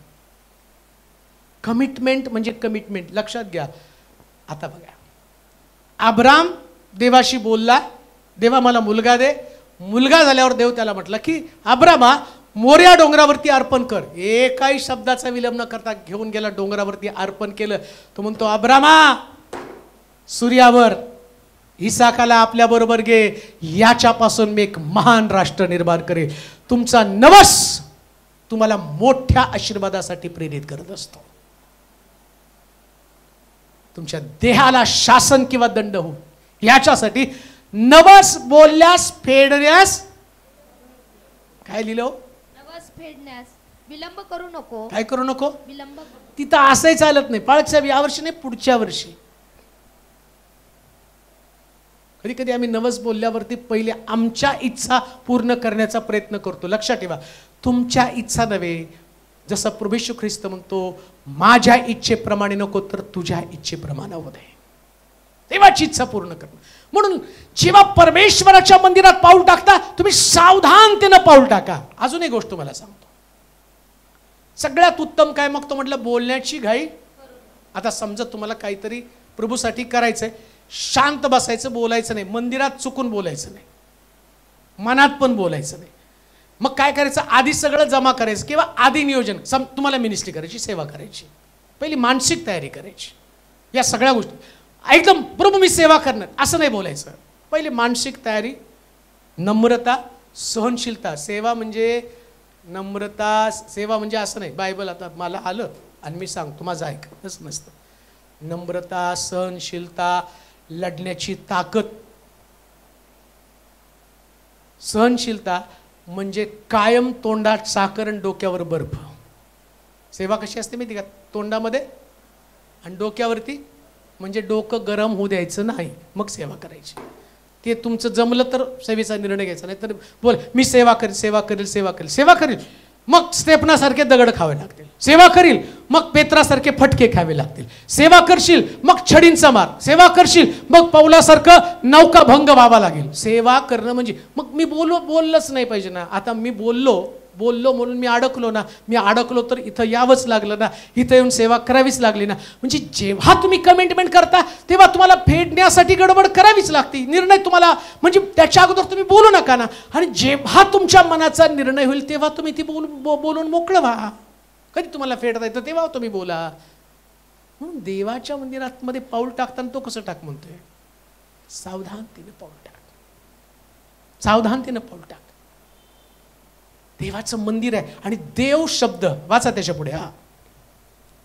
कमिटमेंट म्हणजे कमिटमेंट. लक्षात घ्या. आता बघा, अब्राम देवाशी बोलला, देवा मला मुलगा दे. मुलगा झाल्यावर देव त्याला म्हटलं की अब्रामा मोर्या डोंगरावरती अर्पण कर. एकाही शब्दाचा विलंब न करता घेऊन गेला, डोंगरावरती अर्पण केलं. तो म्हणतो अब्रामा सूर्यावर इसाकाला आपल्या बरोबर घे, याच्यापासून मी एक महान राष्ट्र निर्माण करेल. तुमचा नवस तुम्हाला मोठ्या आशीर्वादासाठी प्रेरित करत असतो. तुमच्या देहाला शासन किंवा दंड होऊ याच्यासाठी नवस बोलल्यास फेडण्यास काय लिहिलं. नवस फेडण्यास विलंब करू नको. काय करू नको. विलंब तिथं असंही चालत नाही. पाळच्या यावर्षी नाही, पुढच्या वर्षी. कधी कधी आम्ही नवस बोलल्यावरती पहिले आमच्या इच्छा पूर्ण करण्याचा प्रयत्न करतो. लक्षात ठेवा, तुमच्या इच्छा नव्हे. जसं प्रभू येशू ख्रिस्त म्हणतो माझ्या इच्छेप्रमाणे नको तर तुझ्या इच्छेप्रमाणे होऊ दे. देवाची इच्छा पूर्ण करणं. म्हणून जेव्हा परमेश्वराच्या मंदिरात पाऊल टाकता तुम्ही सावधानतेनं पाऊल टाका. अजून एक गोष्ट मला सांगतो, सगळ्यात उत्तम काय मग तो म्हटलं बोलण्याची घाई. आता समजा तुम्हाला काहीतरी प्रभूसाठी करायचंय, शांत बसायचं, बोलायचं नाही. मंदिरात चुकून बोलायचं नाही, मनात पण बोलायचं नाही. मग काय करायचं, आधी सगळं जमा करायचं किंवा आधी नियोजन. तुम्हाला मिनिस्ट्री करायची, सेवा करायची, पहिली मानसिक तयारी करायची. या सगळ्या गोष्टी एकदम प्रभू मी सेवा करणार असं नाही बोलायचं. पहिले मानसिक तयारी, नम्रता, सहनशीलता. सेवा म्हणजे नम्रता, सेवा म्हणजे असं नाही बायबल आता मला आलं आणि मी सांगतो माझं ऐक, तसं नसतं. नम्रता, सहनशीलता, लढण्याची ताकद. सहनशीलता म्हणजे कायम तोंडात साखर आणि डोक्यावर बर्फ. सेवा कशी असते माहिती का, तोंडामध्ये आणि डोक्यावरती, म्हणजे डोकं गरम होऊ द्यायचं नाही, मग सेवा करायची. ते तुमचं जमलं तर सेवेचा निर्णय घ्यायचा, नाही तर बोल मी सेवा करेल, सेवा करेल, सेवा करेल, सेवा करेल, मग स्टेपनासारखे दगड खावे लागतील. सेवा करील मग पेत्रासारखे फटके खावे लागतील. सेवा करशील मग छडींचा मार. सेवा करशील मग पौलासारखं नौका भंग व्हावा लागेल. सेवा करणं म्हणजे मग मी बोललंच नाही पाहिजे ना. आता मी बोललो म्हणून मी अडकलो ना, मी अडकलो तर इथं यावंच लागलं ना, इथं येऊन सेवा करावीच लागली ना. म्हणजे जेव्हा तुम्ही कमिटमेंट करता तेव्हा तुम्हाला फेडण्यासाठी गडबड करावीच लागते. निर्णय तुम्हाला म्हणजे त्याच्या अगोदर तुम्ही बोलू नका ना. आणि जेव्हा तुमच्या मनाचा निर्णय होईल तेव्हा तुम्ही ती बोलून मोकळं व्हा. कधी तुम्हाला फेडता येतं तेव्हा तुम्ही बोला. म्हणून देवाच्या मंदिरात मध्ये पाऊल टाकताना तो कसं टाक म्हणतोय, सावधानतेने पाऊल टाक, सावधानतेने पाऊल टाक. देवाचं मंदिर आहे आणि देव शब्द वाचा त्याच्या पुढे. हा,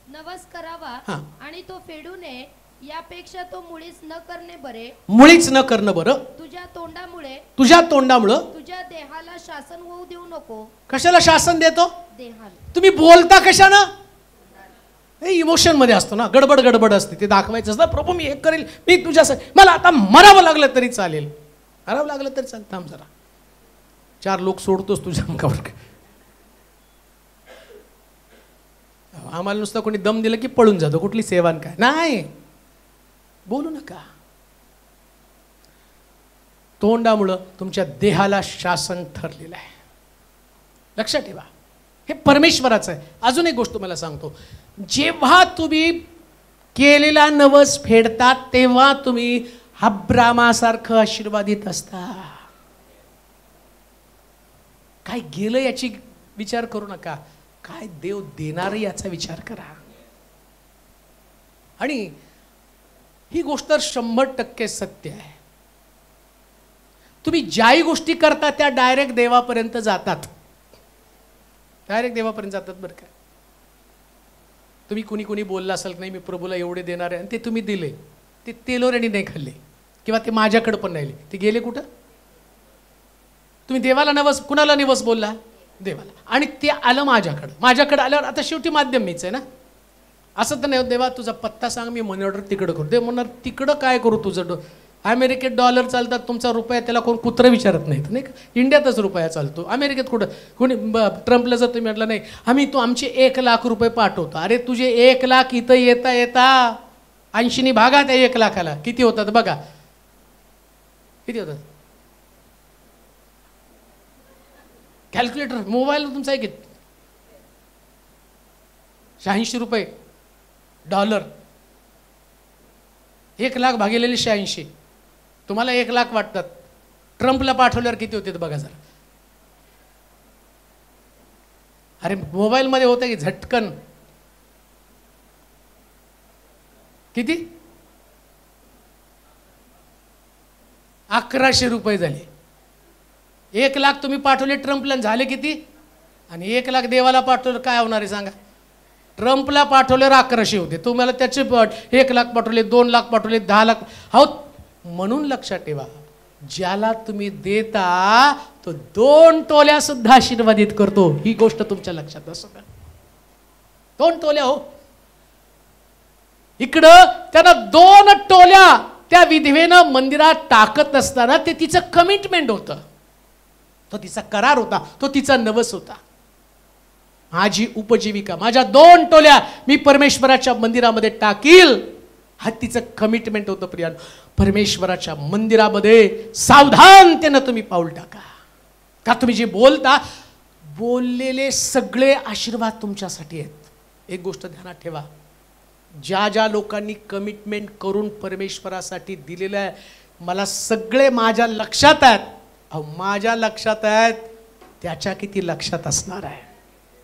नवस करावा आणि तो फेडू नये यापेक्षा तो मुळीच न करणे बरे. मुळीच न करणं बरं. तुझ्या तोंडामुळे तुझ्या देहाला शासन होऊ देऊ नको. कशाला शासन देतो? देहाला. तुम्ही बोलता कशानं? इमोशन मध्ये असतो ना, गडबड असते, ते दाखवायचं असतं. प्रभू मी हे करेल, मी तुझ्यासाठी, मला आता मरावं लागलं तरी चालेल, मरावं लागलं तरी चालेल. थांब जरा, 4 लोक सोडतोस तुझ्या अंगावर. आम्हाला नुसतं कोणी दम दिलं की पळून जातो, कुठली सेवान काय नाही. बोलू नका. तोंडामुळं तुमच्या देहाला शासन ठरलेलं आहे. लक्षात ठेवा, हे परमेश्वराचं आहे. अजून एक गोष्ट तुम्हाला सांगतो, जेव्हा तुम्ही केलेला नवस फेडतात तेव्हा तुम्ही अब्रामासारखं आशीर्वादित असता. काय गेलं याची विचार करू नका, काय देव देणार याचा विचार करा. आणि ही गोष्ट 100% सत्य आहे. तुम्ही ज्याही गोष्टी करता त्या डायरेक्ट देवापर्यंत जातात, डायरेक्ट देवापर्यंत जातात बरं का. तुम्ही कुणी बोलला असाल नाही मी प्रभूला एवढे देणार आहे, आणि ते तुम्ही दिले, ते तेलोऱ्याने नाही खाल्ले किंवा ते माझ्याकडे पण राहिले, ते गेले कुठं? तुम्ही देवाला नवस, कुणाला नवस बोलला? देवाला. आणि ते आलं माझ्याकडे आल्यावर आता शेवटी माध्यम मीच आहे ना. असं तर नाही, देवा तुझा पत्ता सांग, मी मनी ऑर्डर तिकडं करू. ते म्हणणार तिकडं काय करू, तुझं अमेरिकेत डॉलर चालतात, तुमचा रुपया त्याला कोण कुत्रं विचारत नाहीत नाही का. इंडियातच रुपया चालतो, अमेरिकेत कुठं कोणी ट्रम्पला जर तुम्ही म्हटलं नाही आम्ही तू आमचे 1 लाख रुपये पाठवतो. अरे तुझे 1 लाख इथं येता 80 भागा त्या 1 लाखाला किती होतात बघा, किती होतात? कॅल्क्युलेटर मोबाईल तुमचा आहे की 86 रुपये डॉलर, 1 लाख भागिलेले 86, तुम्हाला 1 लाख वाटतात. ट्रम्पला पाठवल्यावर किती होते बघा जरा. अरे मोबाईल मध्ये होतं की झटकन किती 1100 रुपये झाले. 1 लाख तुम्ही पाठवले ट्रम्पला, झाले किती? आणि 1 लाख देवाला पाठवलं काय होणार आहे सांगा? ट्रम्पला पाठवल्यावर 1100 होते, तुम्हाला त्याचे 1 लाख पाठवले, 2 लाख पाठवले, 10 लाख. हो, म्हणून लक्षात ठेवा, ज्याला तुम्ही देता तो 2 तोल्या सुद्धा आशीर्वादित करतो. ही गोष्ट तुमच्या लक्षात असो का? 2 तोल्या हो. इकडं त्यानं 2 तोल्या त्या विधवेनं मंदिरात टाकत असताना ते तिचं कमिटमेंट होतं, तो तिचा करार होता, तो तिचा नवस होता. माझी उपजीविका, माझ्या 2 तोल्या मी परमेश्वराच्या मंदिरामध्ये टाकील, हा तिचं कमिटमेंट होतं. प्रियानो, परमेश्वराच्या मंदिरामध्ये सावधानतेनं तुम्ही पाऊल टाका. का तुम्ही जे बोलता, बोललेले सगळे आशीर्वाद तुमच्यासाठी आहेत. एक गोष्ट ध्यानात ठेवा, ज्या लोकांनी कमिटमेंट करून परमेश्वरासाठी दिलेलं आहे, मला सगळे माझ्या लक्षात आहेत. माझ्या लक्षात आहेत, त्याच्या किती लक्षात असणार आहे?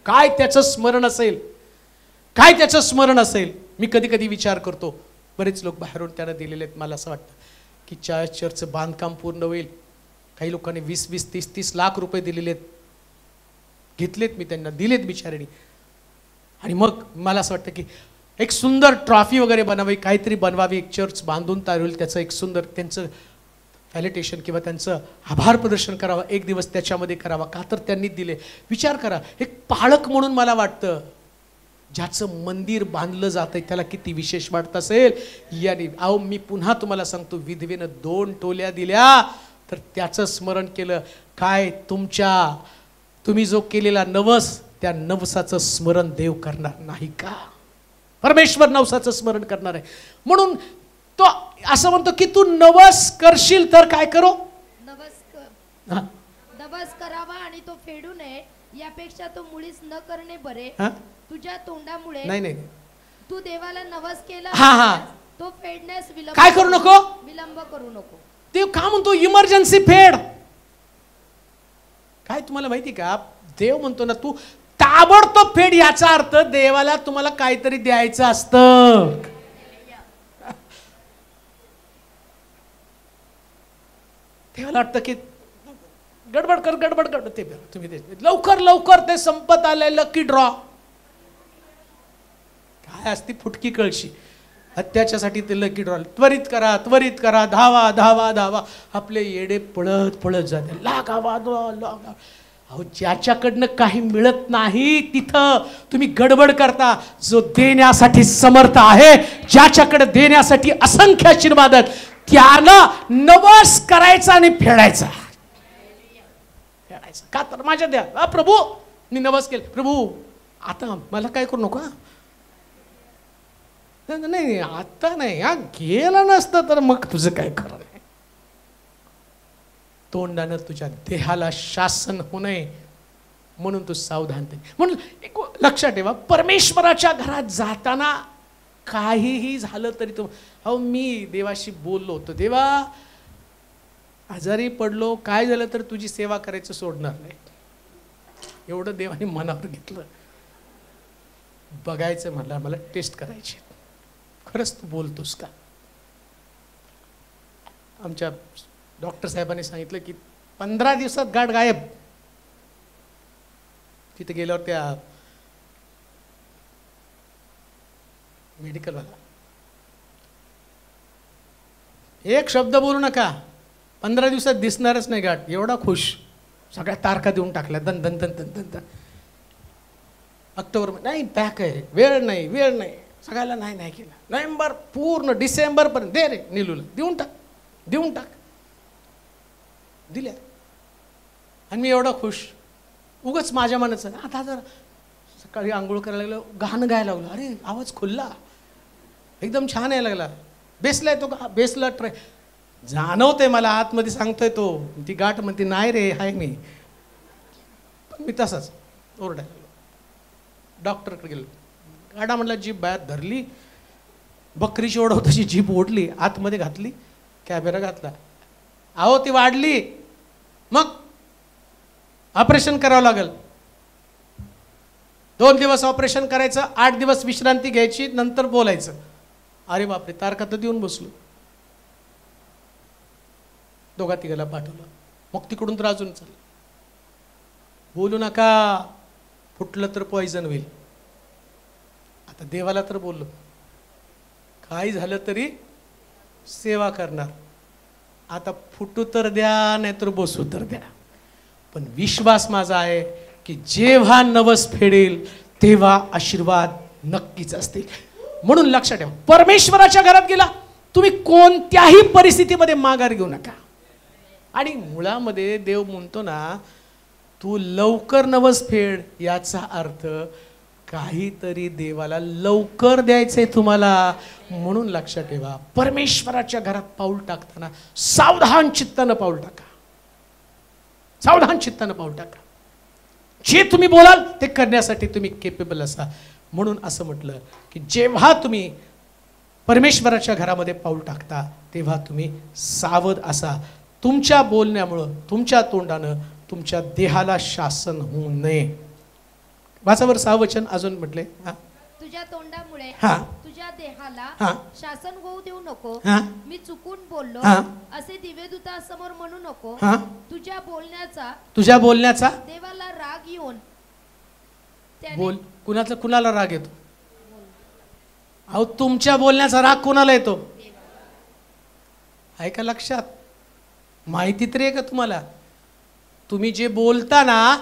काय त्याचं स्मरण असेल, काय त्याचं स्मरण असेल? मी कधी कधी विचार करतो, बरेच लोक बाहेरून त्याला दिलेले आहेत. मला असं वाटतं की चर्चचं बांधकाम पूर्ण होईल, काही लोकांनी 20-20, 30-30 लाख रुपये दिलेले आहेत, घेतलेत, मी त्यांना दिलेत बिचाऱ्यांनी. आणि मग मला असं वाटतं की एक सुंदर ट्रॉफी वगैरे बनावी, काहीतरी बनवावी, एक चर्च बांधून तयार होईल, त्याचं एक सुंदर त्यांचं व्हॅलिडेशन किंवा त्यांचं आभार प्रदर्शन करावं, एक दिवस त्याच्यामध्ये करावा, का तर त्यांनी दिले. विचार करा, एक पाळक म्हणून मला वाटतं ज्याचं मंदिर बांधलं जातंय त्याला किती विशेष वाटत असेल. याने अहो मी पुन्हा तुम्हाला सांगतो, विधवेनं 2 तोल्या दिल्या तर त्याचं स्मरण केलं. काय तुम्ही जो केलेला नवस, त्या नवसाचं स्मरण देव करणार नाही का? परमेश्वर नवसाचं स्मरण करणार आहे. म्हणून तो असं म्हणतो की तू नवस करशील तर काय करो? नवस करावा आणि तो फेडू नये यापेक्षा तो मुळीच न करणे बरे. तुझ्या तोंडामुळे नाही तू देवाला नवस केला, तो फेडण्यास काय करू नको, विलंब करू नको. देव का म्हणतो इमर्जन्सी फेड? काय तुम्हाला माहिती का, देव म्हणतो ना तू ताबडतोब फेड, याचा अर्थ देवाला तुम्हाला काहीतरी द्यायचं असतं. देवाला वाटतं की गडबड कर ते तुम्ही ते लवकर लवकर ते संपत आलंय लकी ड्रॉ. काय असती फुटकी कळशी त्याच्यासाठी ते लकी ड्रॉ. त्वरित करा, धावा. आपले येडे पळत जाते. लागावा. अहो ज्याच्याकडनं काही मिळत नाही तिथं तुम्ही गडबड करता. जो देण्यासाठी समर्थ आहे, ज्याच्याकडे देण्यासाठी असंख्य आशीर्वाद आहेत, त्याला नवस करायचा आणि फेडायचा. का तर माझ्या द्या प्रभू, मी नवस केलं, प्रभू आता मला काय करू नका. नाही आता नाही, हा गेला नसतं तर मग तुझं काय खरं नाही. तोंडानं तुझ्या देहाला शासन होऊ नये म्हणून तू सावधान. म्हणून एक लक्षात ठेवा, परमेश्वराच्या घरात जाताना काहीही झालं तरी तो, अहो मी देवाशी बोललो होतो, देवा आजारी पडलो, काय झालं तर तुझी सेवा करायचं सोडणार नाही. एवढं देवाने मनावर घेतलं. बघायचं म्हणलं, मला टेस्ट करायची, खरंच तू बोलतोस का. आमच्या डॉक्टर साहेबांनी सांगितलं की 15 दिवसात गाठ गायब. तिथे गेल्यावर त्या मेडिकलवाला, एक शब्द बोलू नका, 15 दिवसात दिसणारच नाही गाठ. एवढा खुश, सगळ्या तारखा देऊन टाकल्या, दन दन दन दन दन दन. ऑक्टोबर नाही पॅक आहे, वेळ नाही, सगळ्याला नाही केलं. नोव्हेंबर पूर्ण डिसेंबर पर्यंत दे रे निलूला, देऊन टाक. दिल्या. आणि मी एवढा खुश, उगच माझ्या मनाचं. आता जर सकाळी आंघोळ करायला लागलो, गाणं गायला लागलो, अरे आवाज खुलला, एकदम छान यायला लागला. बेसला येतो का, बेसला ट्राय जाणवतंय मला, आतमध्ये सांगतोय तो. ती गाठ म्हणते नाही रे हाय मी. पण मी तसाच ओरडायला लागलो. डॉक्टरकडे गेलो, गाडा म्हटला, जीभ बाहेर धरली, बकरीची ओढवताची जीभ ओढली, आतमध्ये घातली, कॅमेरा घातला. अहो ती वाढली, मग ऑपरेशन करावं लागेल. 2 दिवस ऑपरेशन करायचं, 8 दिवस विश्रांती घ्यायची, नंतर बोलायचं. अरे बापरे, तारखा तर देऊन बसलो. दोघा तिघाला पाठवलं, मग तिकडून तर अजून चाललं. बोलू नका, फुटलं तर पॉइझन होईल. आता देवाला तर बोललो, काही झालं तरी सेवा करणार. आता फुटू तर द्या, नाहीतर बसू तर द्या. पण विश्वास माझा आहे की जेव्हा नवस फेडेल तेव्हा आशीर्वाद नक्कीच असतील. म्हणून लक्षात ठेवा, परमेश्वराच्या घरात गेला तुम्ही कोणत्याही परिस्थितीमध्ये माघार घेऊ नका. आणि मुळामध्ये देव म्हणतो ना, तू लवकर नवस फेड, याचा अर्थ काहीतरी देवाला लवकर द्यायचंय तुम्हाला. म्हणून लक्षात ठेवा, परमेश्वराच्या घरात पाऊल टाकताना सावधान चित्तानं पाऊल टाका. जे तुम्ही बोलाल ते करण्यासाठी तुम्ही केपेबल असा. म्हणून असं म्हटलं की जेव्हा तुम्ही परमेश्वराच्या घरामध्ये पाऊल टाकता तेव्हा तुम्ही सावध असा. तुमच्या बोलण्यामुळं, तुमच्या तोंडानं तुमच्या देहाला शासन होऊ नये. वाचावर 6 वचन अजून म्हटले, तुझ्या तोंडामुळे हा तुझ्या देहाला हा शासन होऊ देऊ नको. हा मी चुकून बोललो हा असे दिव्यदूतासमोर म्हणू नको. हा तुझ्या बोलण्याचा देवाला राग येऊन बोल. कुणाला राग येतो? अहो तुमच्या बोलण्याचा राग कुणाला येतो? आहे का लक्षात? माहिती तरी आहे का तुम्हाला? तुम्ही जे बोलता ना,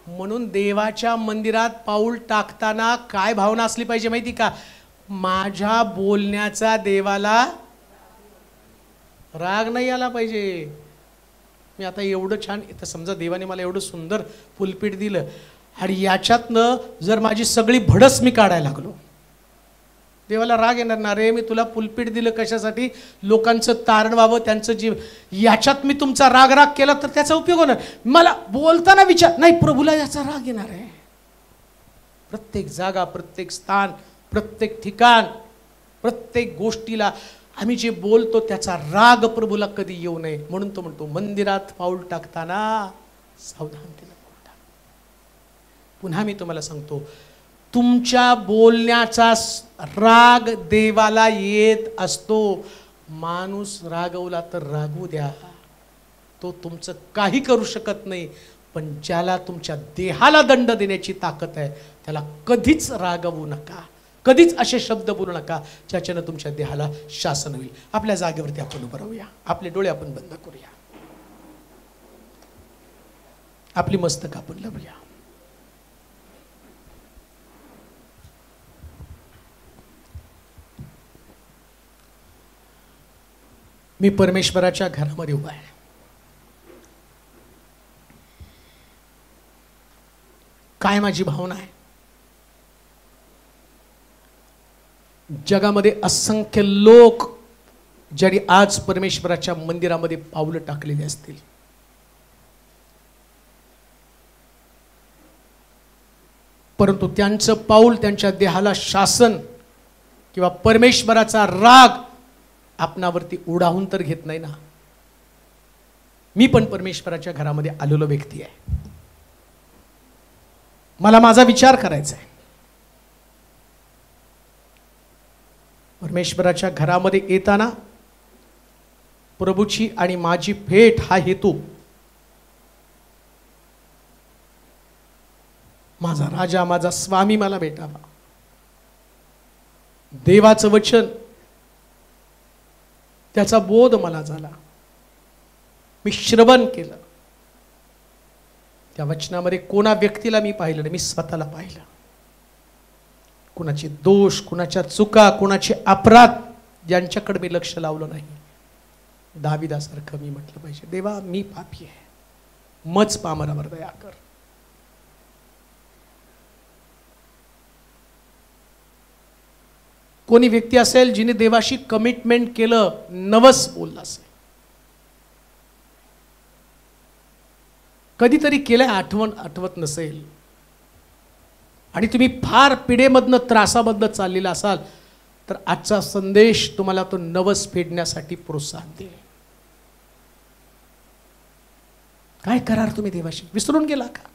म्हणून देवाच्या मंदिरात पाऊल टाकताना काय भावना असली पाहिजे माहिती का? माझ्या बोलण्याचा देवाला राग नाही आला पाहिजे. मी आता एवढं छान, इथं समजा देवाने मला एवढं सुंदर फुलपीठ दिलं आणि याच्यातनं जर माझी सगळी भडस मी काढायला लागलो, देवाला राग येणार ना? रे मी तुला फुलपीठ दिलं कशासाठी? लोकांचं तारण व्हावं, त्यांचं जीव. याच्यात मी तुमचा राग केला तर त्याचा उपयोग होणार. मला बोलताना विचार नाही, प्रभूला याचा राग येणार आहे. प्रत्येक जागा, प्रत्येक स्थान, प्रत्येक ठिकाण, प्रत्येक गोष्टीला आम्ही जे बोलतो त्याचा राग प्रभूला कधी येऊ नये. म्हणून तो म्हणतो, मंदिरात पाऊल टाकताना सावधानतेने पाऊल टाक. पुन्हा मी तुम्हाला सांगतो, तुमच्या बोलण्याचा राग देवाला येत असतो. माणूस रागवला तर रागवू द्या, तो तो तुमचं काही करू शकत नाही, पण ज्याला तुमच्या देहाला दंड देण्याची ताकद आहे त्याला कधीच रागवू नका, कधीच असे शब्द बोलू नका ज्याच्यानं तुमच्या देहाला शासन होईल. आपल्या जागेवरती आपण उभं राहूया, आपले डोळे आपण बंद करूया, आपली मस्तक आपण लावूया. मी परमेश्वराच्या घरामध्ये उभा आहे. काय माझी भावना आहे? जगामध्ये असंख्य लोक ज्यांनी आज परमेश्वराच्या मंदिरामध्ये पावलं टाकलेली असतील, परंतु त्यांचं पाऊल त्यांच्या देहाला शासन किंवा परमेश्वराचा राग आपणावरती ओढावून तर घेत नाही ना. मी पण परमेश्वराच्या घरामध्ये आलेलो व्यक्ती आहे. मला माझा विचार करायचा आहे. परमेश्वराच्या घरामध्ये येताना प्रभूची आणि माझी भेट हा हेतू, माझा राजा माझा स्वामी मला भेटावा, देवाचं वचन त्याचा बोध मला झाला, मी श्रवण केलं, त्या वचनामध्ये कोणा व्यक्तीला मी पाहिलं नाही, मी स्वतःला पाहिलं. कुणाचे दोष, कुणाच्या चुका, कुणाचे अपराध यांच्याकडे मी लक्ष लावलं नाही. दाविदासारखं मी म्हटलं पाहिजे, देवा मी पापी आहे, मच पामरावर दया कर. कोणी व्यक्ती असेल जिने देवाशी कमिटमेंट केलं, नवस बोलला असेल, कधीतरी केलंय, आठवत नसेल, आणि तुम्ही फार पिढेमधनं त्रासाबद्दल चाललेला असाल, तर आजचा संदेश तुम्हाला तो नवस फेडण्यासाठी प्रोत्साहन देईल. काय करार तुम्ही देवाशी? विसरून गेला का?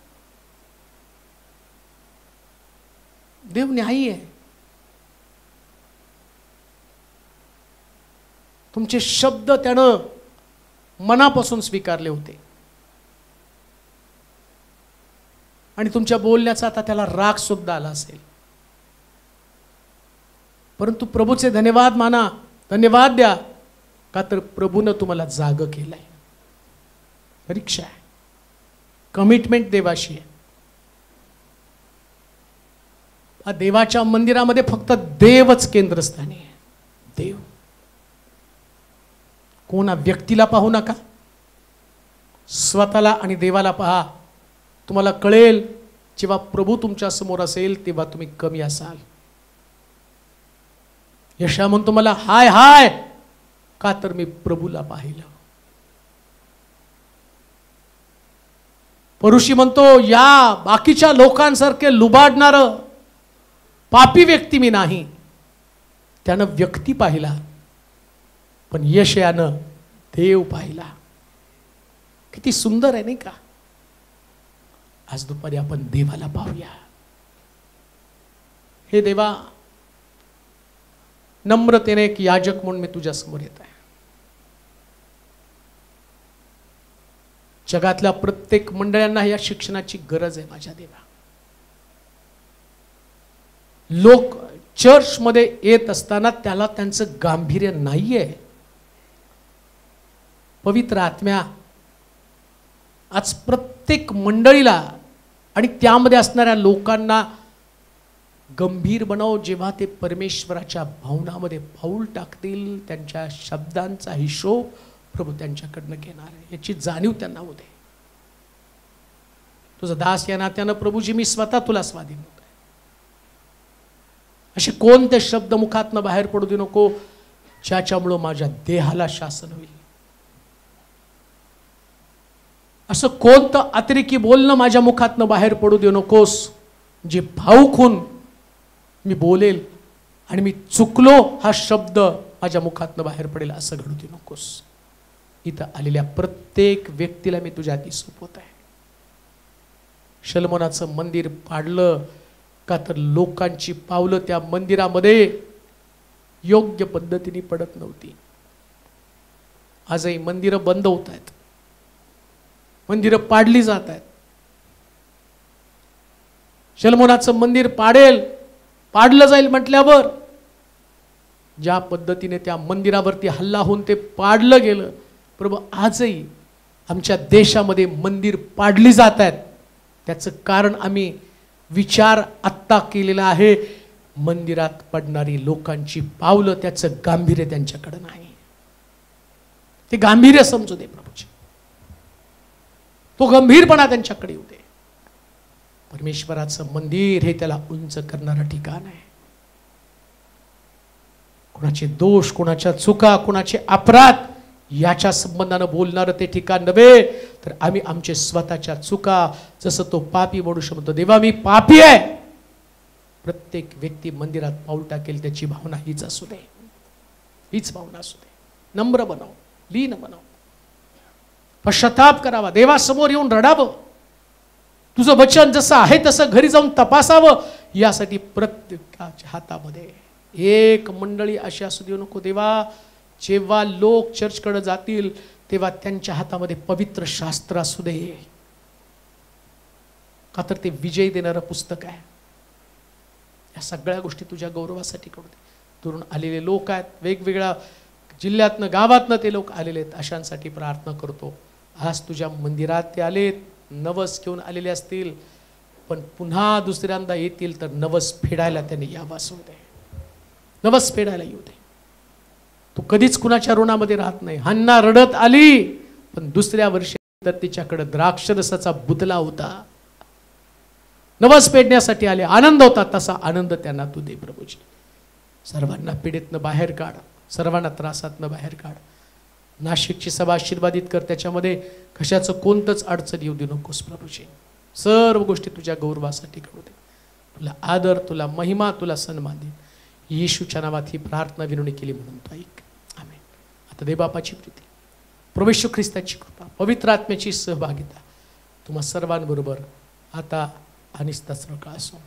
देव न्यायी आहे. तुमचे शब्द त्यानं मनापासून स्वीकारले होते आणि तुमच्या बोलण्याचा आता त्याला राग सुद्धा आला असेल, परंतु प्रभूचे धन्यवाद माना, धन्यवाद द्या, का तर प्रभूनं तुम्हाला जाग केलंय. परीक्षा आहे, कमिटमेंट देवाशी आहे. देवाच्या मंदिरामध्ये फक्त देवच केंद्रस्थानी आहे. देव, कोणा व्यक्तीला पाहू नका, स्वतःला आणि देवाला पहा. तुम्हाला कळेल जेव्हा प्रभू तुमच्या समोर असेल तेव्हा तुम्ही कमी असाल. यशा म्हणतो मला हाय हाय, का तर मी प्रभूला पाहिलं. परुषी म्हणतो या बाकीच्या लोकांसारखे लुबाडणार पापी व्यक्ती मी नाही. त्यानं व्यक्ती पाहिला, पण यशयानं देव पाहिला. किती सुंदर आहे नाही का? आज दुपारी आपण देवाला पाहूया. हे देवा, नम्रतेने एक याजक म्हणून मी तुझ्या समोर येत आहे. जगातल्या प्रत्येक मंडळांना या शिक्षणाची गरज आहे माझ्या देवा. लोक चर्चमध्ये येत असताना त्याला त्यांचं गांभीर्य नाहीये. पवित्र आत्म्या आज प्रत्येक मंडळीला आणि त्यामध्ये असणाऱ्या लोकांना गंभीर बनव. जेव्हा ते परमेश्वराच्या भावनामध्ये पाऊल टाकतील, त्यांच्या शब्दांचा हिशोब प्रभू त्यांच्याकडनं घेणार आहे, याची जाणीव त्यांना होते. तुझा दास या नात्यानं प्रभूजी मी स्वतः तुला स्वाधीन होतोय. असे कोणते शब्द मुखातनं बाहेर पडू दे नको ज्याच्यामुळं माझ्या देहाला शासन होईल. असं कोणतं अतिरेकी बोलणं माझ्या मुखातनं बाहेर पडू देऊ नकोस जे भावुक होऊन मी बोलेल आणि मी चुकलो हा शब्द माझ्या मुखातनं बाहेर पडेल असं घडू देऊ नकोस. इथं आलेल्या प्रत्येक व्यक्तीला मी तुझ्या हाती सोपवत आहे. शलोमोनाचं मंदिर पाडलं का तर लोकांची पावलं त्या मंदिरामध्ये योग्य पद्धतीने पडत नव्हती. आजही मंदिरं बंद होत आहेत. मंदिरं पाडली जात आहेत. शलमोनाचं मंदिर पाडलं जाईल म्हटल्यावर ज्या पद्धतीने त्या मंदिरावरती हल्ला होऊन ते पाडलं गेलं, प्रभू आजही आमच्या देशामध्ये मंदिर पाडली जात आहेत. त्याचं कारण आम्ही विचार आत्ता केलेला आहे. मंदिरात पडणारी लोकांची पावलं, त्याचं गांभीर्य त्यांच्याकडे नाही. ते गांभीर्य समजू दे प्रभूजी, तो गंभीरपणा त्यांच्याकडे येऊ दे. परमेश्वराचं मंदिर हे त्याला उंच करणारं ठिकाण आहे. कोणाचे दोष, कोणाच्या चुका, कोणाचे अपराध याच्या संबंधानं बोलणारं ते ठिकाण नव्हे, तर आम्ही आमचे स्वतःच्या चुका, जसं तो पापी म्हणू शकतो, देवा मी पापी आहे. प्रत्येक व्यक्ती मंदिरात पाऊल टाकेल त्याची भावना हीच असू दे, हीच भावना असू दे. नम्र बनाव, लीन बनाव, पश्चाताप करावा, देवासमोर येऊन रडावं, तुझं वचन जसं आहे तसं घरी जाऊन तपासावं. यासाठी प्रत्येकाच्या हातामध्ये एक मंडळी अशी असू देऊ नको देवा, जेव्हा लोक चर्चकडे जातील तेव्हा त्यांच्या हातामध्ये पवित्र शास्त्र असू दे, का तर ते विजय देणारं पुस्तक आहे. या सगळ्या गोष्टी तुझ्या गौरवासाठी करू दे. दुरून आलेले लोक आहेत, वेगवेगळ्या जिल्ह्यातनं गावातनं ते लोक आलेले आहेत, अशांसाठी प्रार्थना करतो. आज तुझ्या मंदिरात ते आलेत, नवस घेऊन आलेले असतील, पण पुन्हा दुसऱ्यांदा येतील तर नवस फेडायला त्यांनी यावास होऊ दे, नवस फेडायला येऊ दे. तू कधीच कुणाच्या ऋणामध्ये राहत नाही. हन्ना रडत आली, पण दुसऱ्या वर्षी तर तिच्याकडे द्राक्षरसाचा बुतला होता. नवस फेडण्यासाठी आले, आनंद होता, तसा आनंद त्यांना तू दे प्रभूजी. सर्वांना पीडितनं बाहेर काढ, सर्वांना त्रासातनं बाहेर काढ. नाशिकची सभा आशीर्वादित कर, त्याच्यामध्ये कशाचं कोणतंच अडचण येऊ देऊ नकोस प्रभूजी. सर्व गोष्टी तुझ्या गौरवासाठी करू दे. तुला आदर, तुला महिमा, तुला सन्मान दे. येशूच्या नावात ही प्रार्थना विनवणी केली म्हणून तो ऐक. आमेन. आता देवबापाची प्रीती, प्रभू येशू ख्रिस्ताची कृपा, पवित्र आत्म्याची सहभागिता तुम्हा सर्वांबरोबर आता आणि सदा सदाकाळ असो.